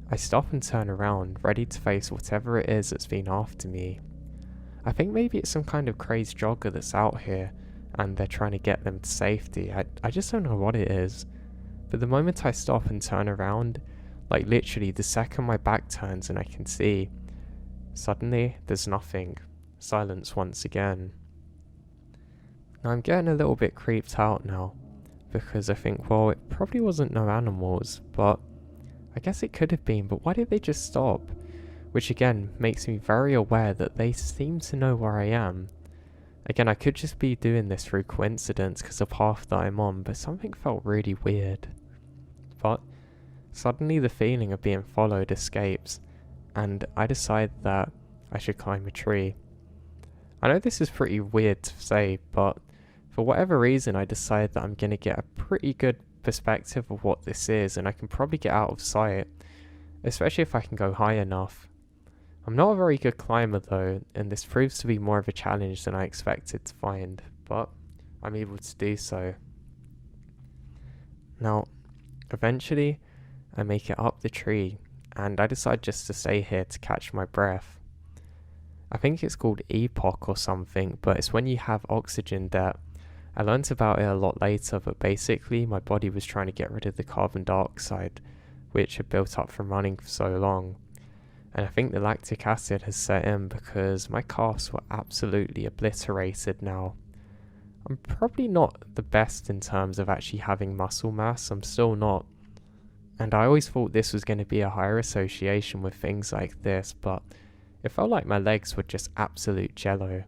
I stop and turn around, ready to face whatever it is that's been after me. I think maybe it's some kind of crazed jogger that's out here, and they're trying to get them to safety. I just don't know what it is. But the moment I stop and turn around, like literally the second my back turns and I can see, suddenly there's nothing. Silence once again. Now I'm getting a little bit creeped out now, because I think, well, it probably wasn't no animals, but I guess it could have been, but why did they just stop? Which again makes me very aware that they seem to know where I am. Again, I could just be doing this through coincidence because of the path that I'm on, but something felt really weird. But suddenly the feeling of being followed escapes, and I decide that I should climb a tree. I know this is pretty weird to say, but for whatever reason I decide that I'm going to get a pretty good perspective of what this is, and I can probably get out of sight, especially if I can go high enough. I'm not a very good climber though, and this proves to be more of a challenge than I expected to find, but I'm able to do so. Now, eventually I make it up the tree, and I decide just to stay here to catch my breath. I think it's called EPOC or something, but it's when you have oxygen debt. I learnt about it a lot later, but basically my body was trying to get rid of the carbon dioxide, which had built up from running for so long. And I think the lactic acid has set in because my calves were absolutely obliterated now. I'm probably not the best in terms of actually having muscle mass, I'm still not. And I always thought this was going to be a higher association with things like this, but it felt like my legs were just absolute jello.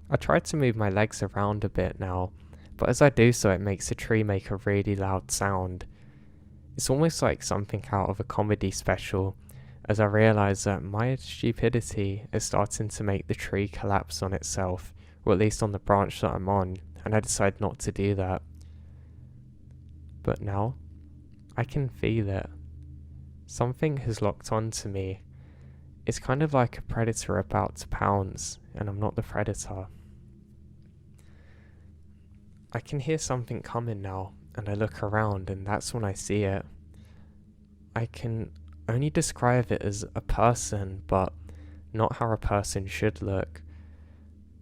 I tried to move my legs around a bit now, but as I do so it makes the tree make a really loud sound. It's almost like something out of a comedy special, as I realise that my stupidity is starting to make the tree collapse on itself, or at least on the branch that I'm on, and I decide not to do that. But now, I can feel it. Something has locked onto me. It's kind of like a predator about to pounce, and I'm not the predator. I can hear something coming now, and I look around, and that's when I see it. I can only describe it as a person, but not how a person should look.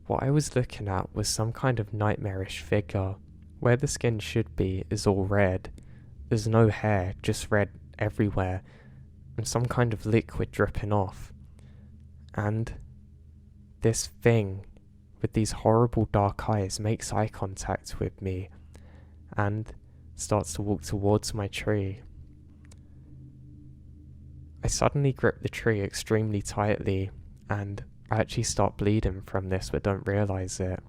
What I was looking at was some kind of nightmarish figure. Where the skin should be is all red. There's no hair, just red everywhere, and some kind of liquid dripping off. And this thing with these horrible dark eyes makes eye contact with me and starts to walk towards my tree. I suddenly grip the tree extremely tightly, and I actually start bleeding from this but don't realise it.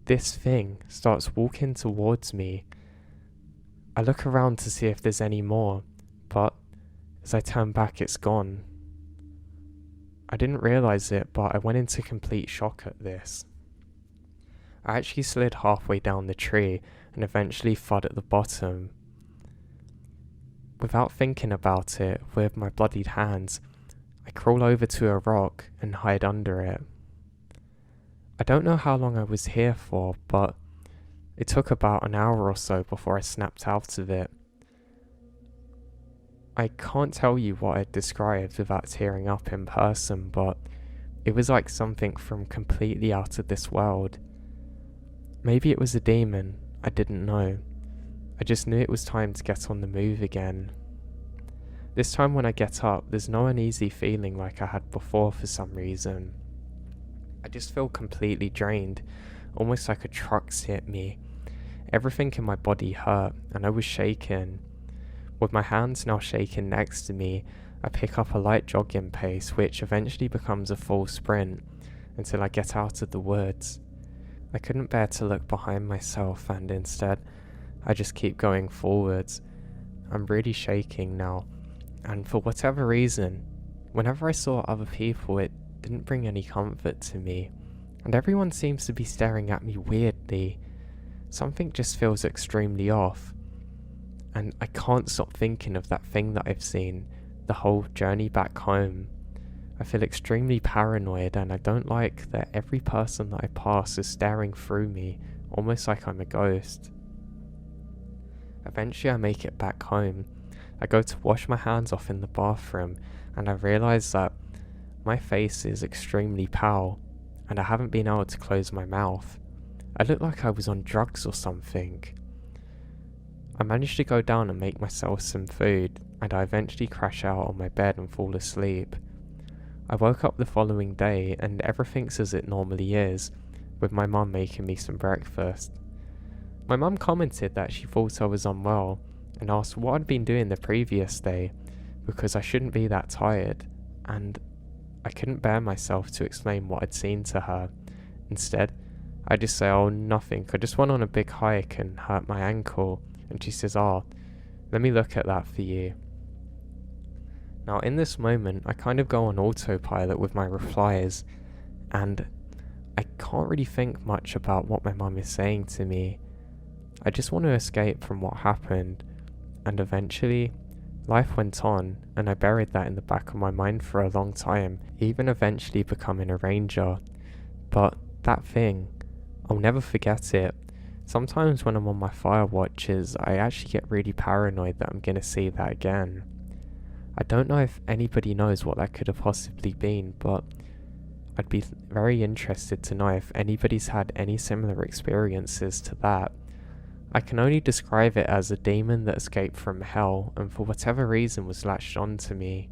This thing starts walking towards me. I look around to see if there's any more, but as I turn back it's gone. I didn't realise it, but I went into complete shock at this. I actually slid halfway down the tree and eventually thud at the bottom. Without thinking about it, with my bloodied hands, I crawl over to a rock and hide under it. I don't know how long I was here for, but it took about an hour or so before I snapped out of it. I can't tell you what I'd described without tearing up in person, but It was like something from completely out of this world. Maybe it was a demon, I didn't know. I just knew it was time to get on the move again. This time when I get up, there's no uneasy feeling like I had before for some reason. I just feel completely drained, almost like a truck's hit me. Everything in my body hurt, and I was shaking. With my hands now shaking next to me, I pick up a light jogging pace, which eventually becomes a full sprint, until I get out of the woods. I couldn't bear to look behind myself, and instead, I just keep going forwards. I'm really shaking now, and for whatever reason, whenever I saw other people, it didn't bring any comfort to me, and everyone seems to be staring at me weirdly. Something just feels extremely off, and I can't stop thinking of that thing that I've seen the whole journey back home. I feel extremely paranoid, and I don't like that every person that I pass is staring through me, almost like I'm a ghost. Eventually I make it back home. I go to wash my hands off in the bathroom, and I realise that my face is extremely pale, and I haven't been able to close my mouth. I look like I was on drugs or something. I managed to go down and make myself some food, and I eventually crash out on my bed and fall asleep. I woke up the following day, and everything's as it normally is, with my mum making me some breakfast. My mum commented that she thought I was unwell, and asked what I'd been doing the previous day, because I shouldn't be that tired, and I couldn't bear myself to explain what I'd seen to her. Instead, I just say, "Oh, nothing, I just went on a big hike and hurt my ankle," and she says, "Oh, let me look at that for you." Now in this moment, I kind of go on autopilot with my replies, and I can't really think much about what my mum is saying to me. I just want to escape from what happened, and eventually, life went on, and I buried that in the back of my mind for a long time, even eventually becoming a ranger. But that thing, I'll never forget it. Sometimes when I'm on my fire watches, I actually get really paranoid that I'm going to see that again. I don't know if anybody knows what that could have possibly been, but I'd be very interested to know if anybody's had any similar experiences to that. I can only describe it as a demon that escaped from hell and for whatever reason was latched onto me.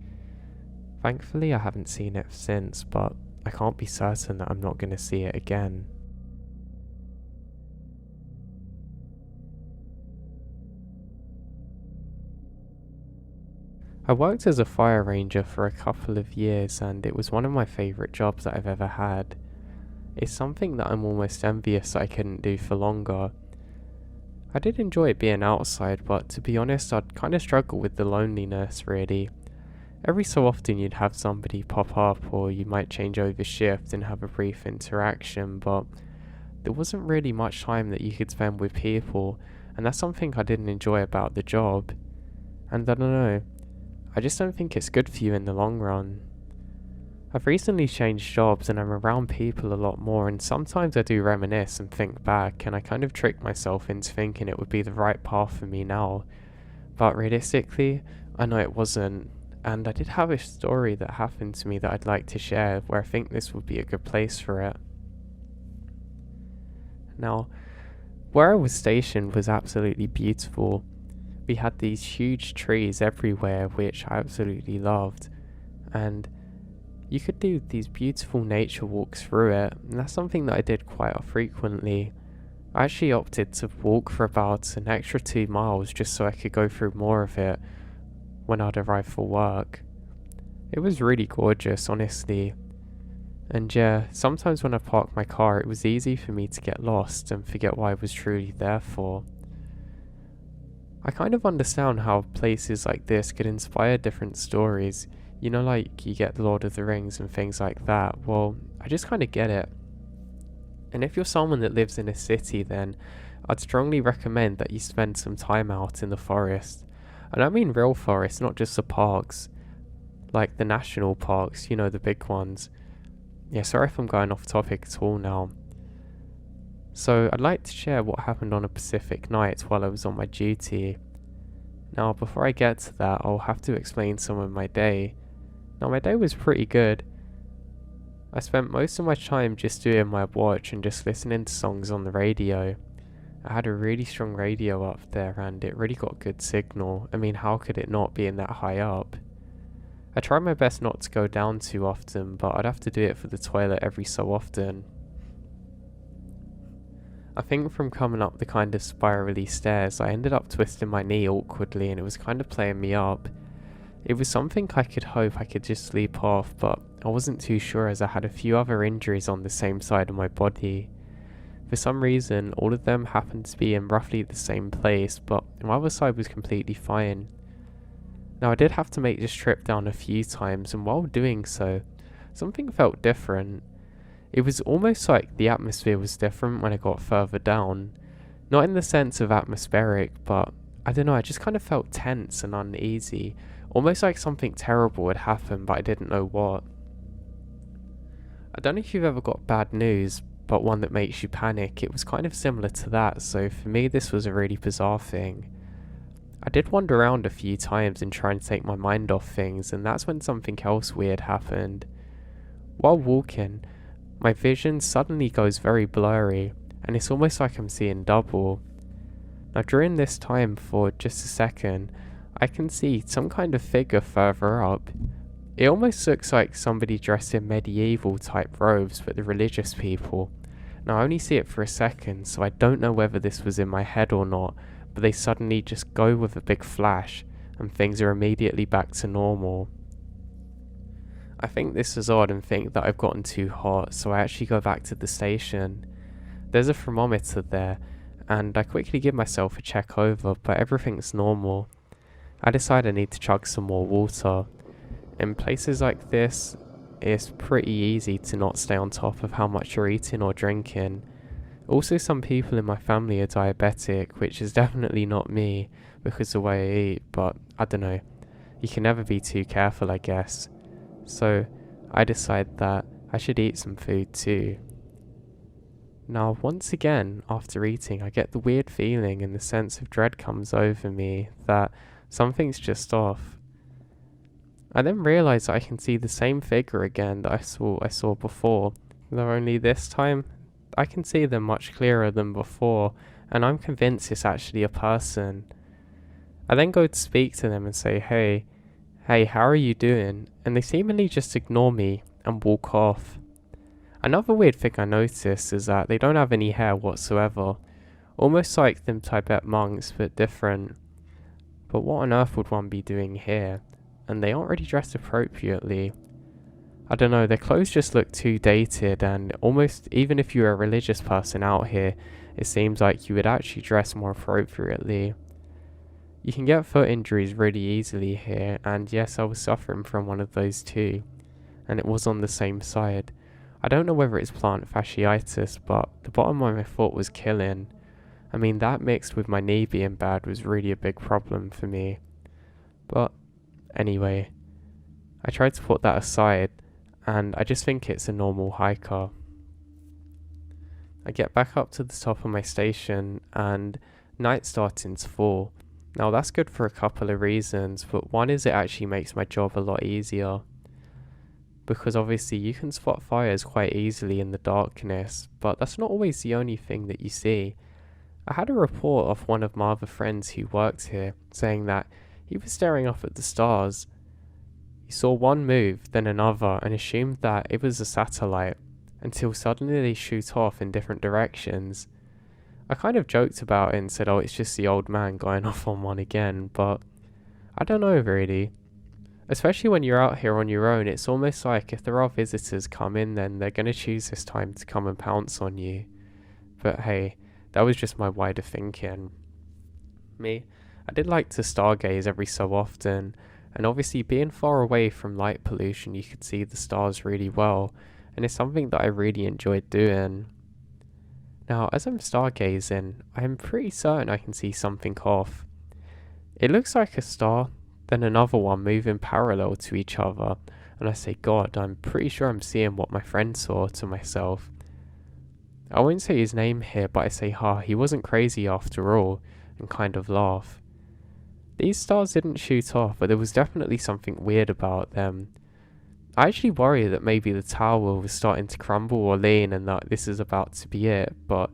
Thankfully I haven't seen it since, but I can't be certain that I'm not going to see it again. I worked as a fire ranger for a couple of years, and it was one of my favourite jobs that I've ever had. It's something that I'm almost envious I couldn't do for longer. I did enjoy being outside, but to be honest, I'd kind of struggle with the loneliness really. Every so often you'd have somebody pop up, or you might change over shift and have a brief interaction, but there wasn't really much time that you could spend with people, and that's something I didn't enjoy about the job. And I don't know, I just don't think it's good for you in the long run. I've recently changed jobs and I'm around people a lot more, and sometimes I do reminisce and think back, and I kind of trick myself into thinking it would be the right path for me now. But realistically, I know it wasn't, and I did have a story that happened to me that I'd like to share where I think this would be a good place for it. Now, where I was stationed was absolutely beautiful. We had these huge trees everywhere, which I absolutely loved, and you could do these beautiful nature walks through it, and that's something that I did quite frequently. I actually opted to walk for about an extra 2 miles just so I could go through more of it when I'd arrive for work. It was really gorgeous, honestly. And yeah, sometimes when I parked my car, it was easy for me to get lost and forget what I was truly there for. I kind of understand how places like this could inspire different stories. You know, like you get Lord of the Rings and things like that. Well, I just kind of get it. And if you're someone that lives in a city, then I'd strongly recommend that you spend some time out in the forest. And I mean real forest, not just the parks. Like the national parks, you know, the big ones. Yeah, sorry if I'm going off topic at all now. So I'd like to share what happened on a Pacific night while I was on my duty. Now, before I get to that, I'll have to explain some of my day. Now, my day was pretty good. I spent most of my time just doing my watch and just listening to songs on the radio. I had a really strong radio up there and it really got good signal. I mean, how could it not being that high up? I tried my best not to go down too often, but I'd have to do it for the toilet every so often. I think from coming up the kind of spirally stairs, I ended up twisting my knee awkwardly and it was kind of playing me up. It was something I could hope I could just sleep off, but I wasn't too sure as I had a few other injuries on the same side of my body. For some reason, all of them happened to be in roughly the same place, but my other side was completely fine. Now I did have to make this trip down a few times, and while doing so, something felt different. It was almost like the atmosphere was different when I got further down. Not in the sense of atmospheric, but I don't know, I just kind of felt tense and uneasy. Almost like something terrible had happened, but I didn't know what. I don't know if you've ever got bad news, but one that makes you panic. It was kind of similar to that, so for me this was a really bizarre thing. I did wander around a few times and try and take my mind off things, and that's when something else weird happened. While walking, my vision suddenly goes very blurry, and it's almost like I'm seeing double. Now during this time, for just a second, I can see some kind of figure further up. It almost looks like somebody dressed in medieval type robes, but the religious people. Now I only see it for a second, so I don't know whether this was in my head or not, but they suddenly just go with a big flash, and things are immediately back to normal. I think this is odd and think that I've gotten too hot, so I actually go back to the station. There's a thermometer there, and I quickly give myself a check over, but everything's normal. I decide I need to chug some more water. In places like this, it's pretty easy to not stay on top of how much you're eating or drinking. Also, some people in my family are diabetic, which is definitely not me because of the way I eat, but I don't know. You can never be too careful, I guess. So I decide that I should eat some food too. Now, once again, after eating, I get the weird feeling and the sense of dread comes over me that something's just off. I then realise I can see the same figure again that I saw before, though only this time I can see them much clearer than before, and I'm convinced it's actually a person. I then go to speak to them and say, hey, how are you doing? And they seemingly just ignore me and walk off. Another weird thing I noticed is that they don't have any hair whatsoever, almost like them Tibet monks, but different. But what on earth would one be doing here? And they aren't really dressed appropriately. I don't know, their clothes just look too dated, and almost even if you're a religious person out here, it seems like you would actually dress more appropriately. You can get foot injuries really easily here, and yes, I was suffering from one of those too, and it was on the same side. I don't know whether it's plantar fasciitis, but the bottom of my foot was killing. I mean, that mixed with my knee being bad was really a big problem for me. But anyway, I tried to put that aside, and I just think it's a normal hiker. I get back up to the top of my station, and night's starting to fall. Now that's good for a couple of reasons, but one is it actually makes my job a lot easier. Because obviously you can spot fires quite easily in the darkness, but that's not always the only thing that you see. I had a report of one of my other friends who worked here, saying that he was staring up at the stars. He saw one move, then another, and assumed that it was a satellite, until suddenly they shoot off in different directions. I kind of joked about it and said, oh, it's just the old man going off on one again, but I don't know really. Especially when you're out here on your own, it's almost like if there are visitors come in, then they're going to choose this time to come and pounce on you. But hey, that was just my wider thinking. Me, I did like to stargaze every so often, and obviously being far away from light pollution you could see the stars really well, and it's something that I really enjoyed doing. Now as I'm stargazing, I'm pretty certain I can see something off. It looks like a star, then another one moving parallel to each other, and I say, God, I'm pretty sure I'm seeing what my friend saw to myself. I won't say his name here, but I say, he wasn't crazy after all, and kind of laugh. These stars didn't shoot off, but there was definitely something weird about them. I actually worry that maybe the tower was starting to crumble or lean and that this is about to be it, but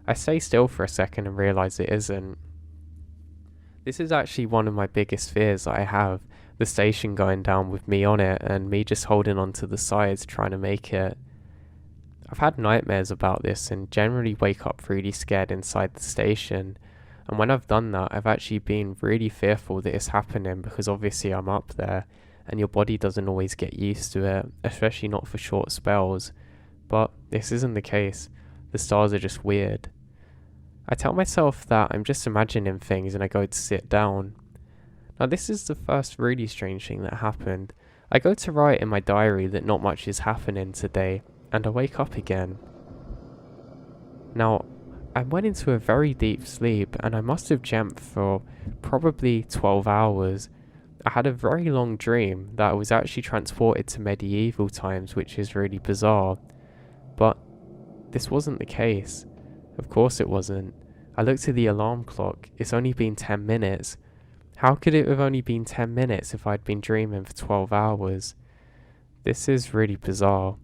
I stay still for a second and realise it isn't. This is actually one of my biggest fears that I have, the station going down with me on it and me just holding onto the sides trying to make it. I've had nightmares about this and generally wake up really scared inside the station, and when I've done that I've actually been really fearful that it's happening because obviously I'm up there and your body doesn't always get used to it, especially not for short spells. But this isn't the case. The stars are just weird. I tell myself that I'm just imagining things and I go to sit down. Now this is the first really strange thing that happened. I go to write in my diary that not much is happening today, and I wake up again. Now, I went into a very deep sleep and I must have dreamt for probably 12 hours. I had a very long dream that I was actually transported to medieval times, which is really bizarre. But this wasn't the case. Of course it wasn't. I looked at the alarm clock. It's only been 10 minutes. How could it have only been 10 minutes if I'd been dreaming for 12 hours? This is really bizarre.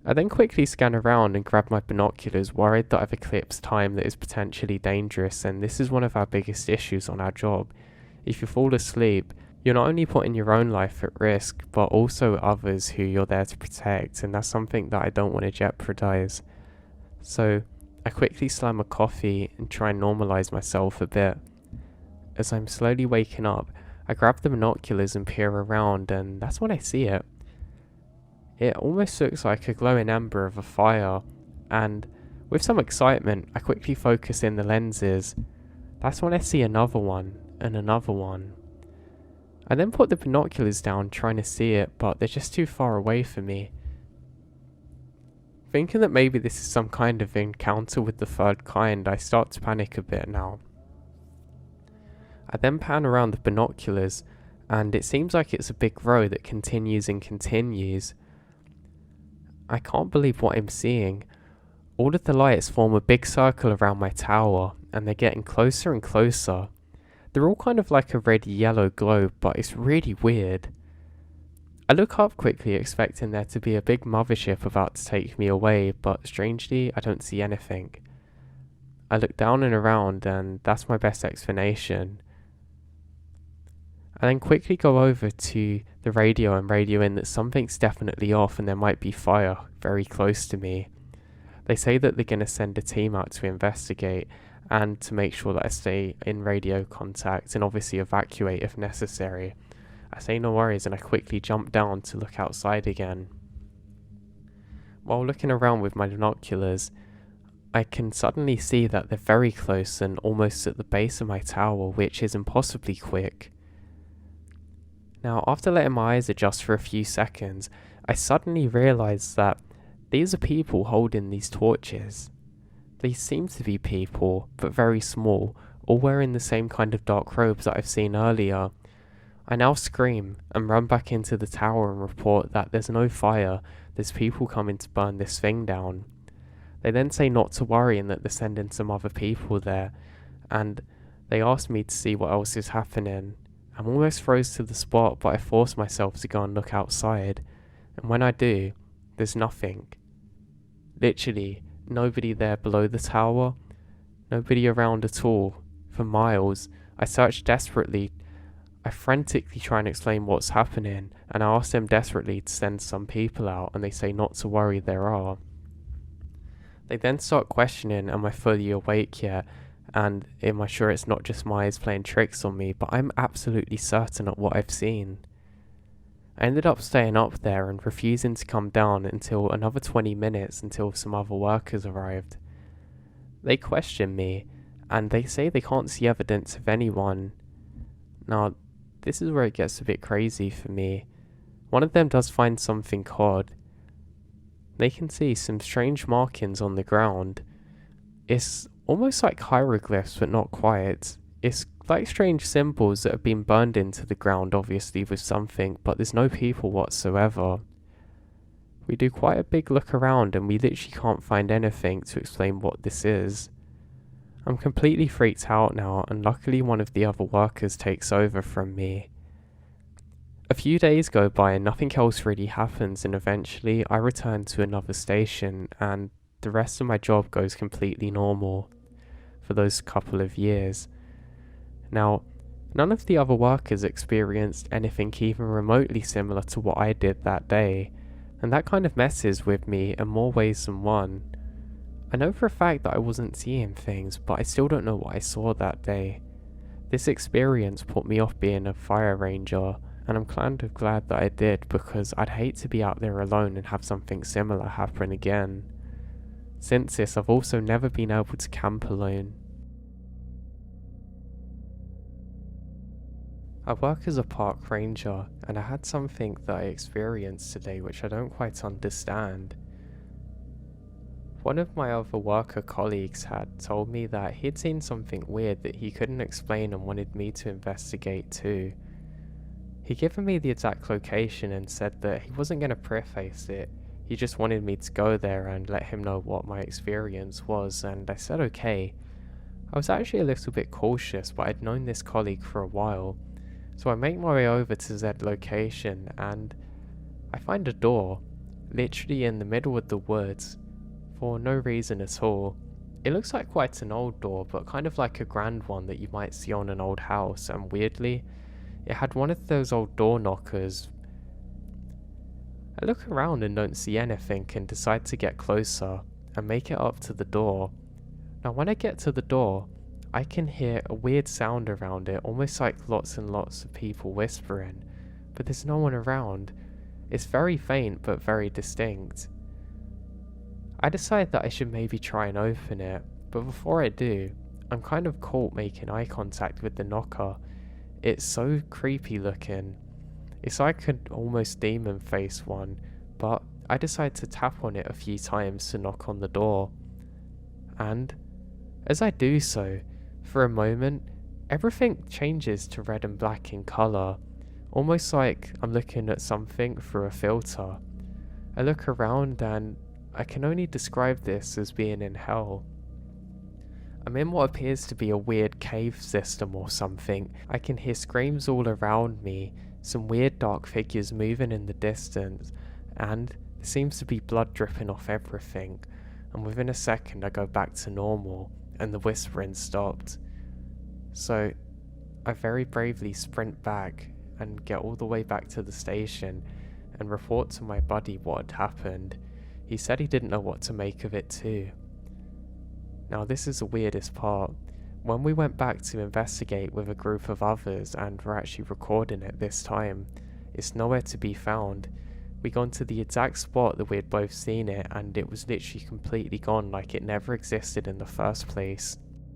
I then quickly scan around and grab my binoculars, worried that I've eclipsed time that is potentially dangerous, and this is one of our biggest issues on our job. If you fall asleep, you're not only putting your own life at risk, but also others who you're there to protect, and that's something that I don't want to jeopardize. So, I quickly slam a coffee and try and normalize myself a bit. As I'm slowly waking up, I grab the binoculars and peer around, and that's when I see it. It almost looks like a glowing ember of a fire, and with some excitement, I quickly focus in the lenses. That's when I see another one, and another one. I then put the binoculars down trying to see it, but they're just too far away for me. Thinking that maybe this is some kind of encounter with the third kind, I start to panic a bit now. I then pan around the binoculars, and it seems like it's a big row that continues and continues. I can't believe what I'm seeing. All of the lights form a big circle around my tower, and they're getting closer and closer. They're all kind of like a red-yellow glow, but it's really weird. I look up quickly expecting there to be a big mothership about to take me away, but strangely I don't see anything. I look down and around, and that's my best explanation. I then quickly go over to the radio and radio in that something's definitely off and there might be fire very close to me. They say that they're going to send a team out to investigate and to make sure that I stay in radio contact and obviously evacuate if necessary. I say no worries and I quickly jump down to look outside again. While looking around with my binoculars, I can suddenly see that they're very close and almost at the base of my tower, which is impossibly quick. Now, after letting my eyes adjust for a few seconds, I suddenly realised that these are people holding these torches. These seem to be people, but very small, all wearing the same kind of dark robes that I've seen earlier. I now scream and run back into the tower and report that there's no fire, there's people coming to burn this thing down. They then say not to worry and that they're sending some other people there, and they ask me to see what else is happening. I'm almost froze to the spot, but I force myself to go and look outside, and when I do, there's nothing. Literally, nobody there below the tower, nobody around at all, for miles. I search desperately. I frantically try and explain what's happening, and I ask them desperately to send some people out, and they say not to worry, there are. They then start questioning, am I fully awake yet? And am I sure it's not just my eyes playing tricks on me, but I'm absolutely certain of what I've seen. I ended up staying up there and refusing to come down until another 20 minutes until some other workers arrived. They question me, and they say they can't see evidence of anyone. Now, this is where it gets a bit crazy for me. One of them does find something odd. They can see some strange markings on the ground. It's almost like hieroglyphs, but not quite. It's like strange symbols that have been burned into the ground, obviously with something, but there's no people whatsoever. We do quite a big look around and we literally can't find anything to explain what this is. I'm completely freaked out now, and luckily one of the other workers takes over from me. A few days go by and nothing else really happens, and eventually I return to another station and the rest of my job goes completely normal for those couple of years. Now, none of the other workers experienced anything even remotely similar to what I did that day, and that kind of messes with me in more ways than one. I know for a fact that I wasn't seeing things, but I still don't know what I saw that day. This experience put me off being a fire ranger, and I'm kind of glad that I did because I'd hate to be out there alone and have something similar happen again. Since this, I've also never been able to camp alone. I work as a park ranger, and I had something that I experienced today which I don't quite understand. One of my other worker colleagues had told me that he'd seen something weird that he couldn't explain and wanted me to investigate too. He'd given me the exact location and said that he wasn't going to preface it, he just wanted me to go there and let him know what my experience was, and I said okay. I was actually a little bit cautious, but I'd known this colleague for a while, so I make my way over to that location and I find a door, literally in the middle of the woods, for no reason at all. It looks like quite an old door, but kind of like a grand one that you might see on an old house, and weirdly, it had one of those old door knockers. I look around and don't see anything and decide to get closer and make it up to the door. Now when I get to the door, I can hear a weird sound around it, almost like lots and lots of people whispering, but there's no one around. It's very faint but very distinct. I decide that I should maybe try and open it, but before I do, I'm kind of caught making eye contact with the knocker. It's so creepy looking. It's like an almost demon face one, but I decide to tap on it a few times to knock on the door. And as I do so, for a moment, everything changes to red and black in colour, almost like I'm looking at something through a filter. I look around and I can only describe this as being in hell. I'm in what appears to be a weird cave system or something. I can hear screams all around me, some weird dark figures moving in the distance, and there seems to be blood dripping off everything, and within a second I go back to normal, and the whispering stopped. So I very bravely sprint back and get all the way back to the station and report to my buddy what had happened. He said he didn't know what to make of it too. Now this is the weirdest part. When we went back to investigate with a group of others and were actually recording it this time, it's nowhere to be found. We gone to the exact spot that we had both seen it and it was literally completely gone, like it never existed in the first place.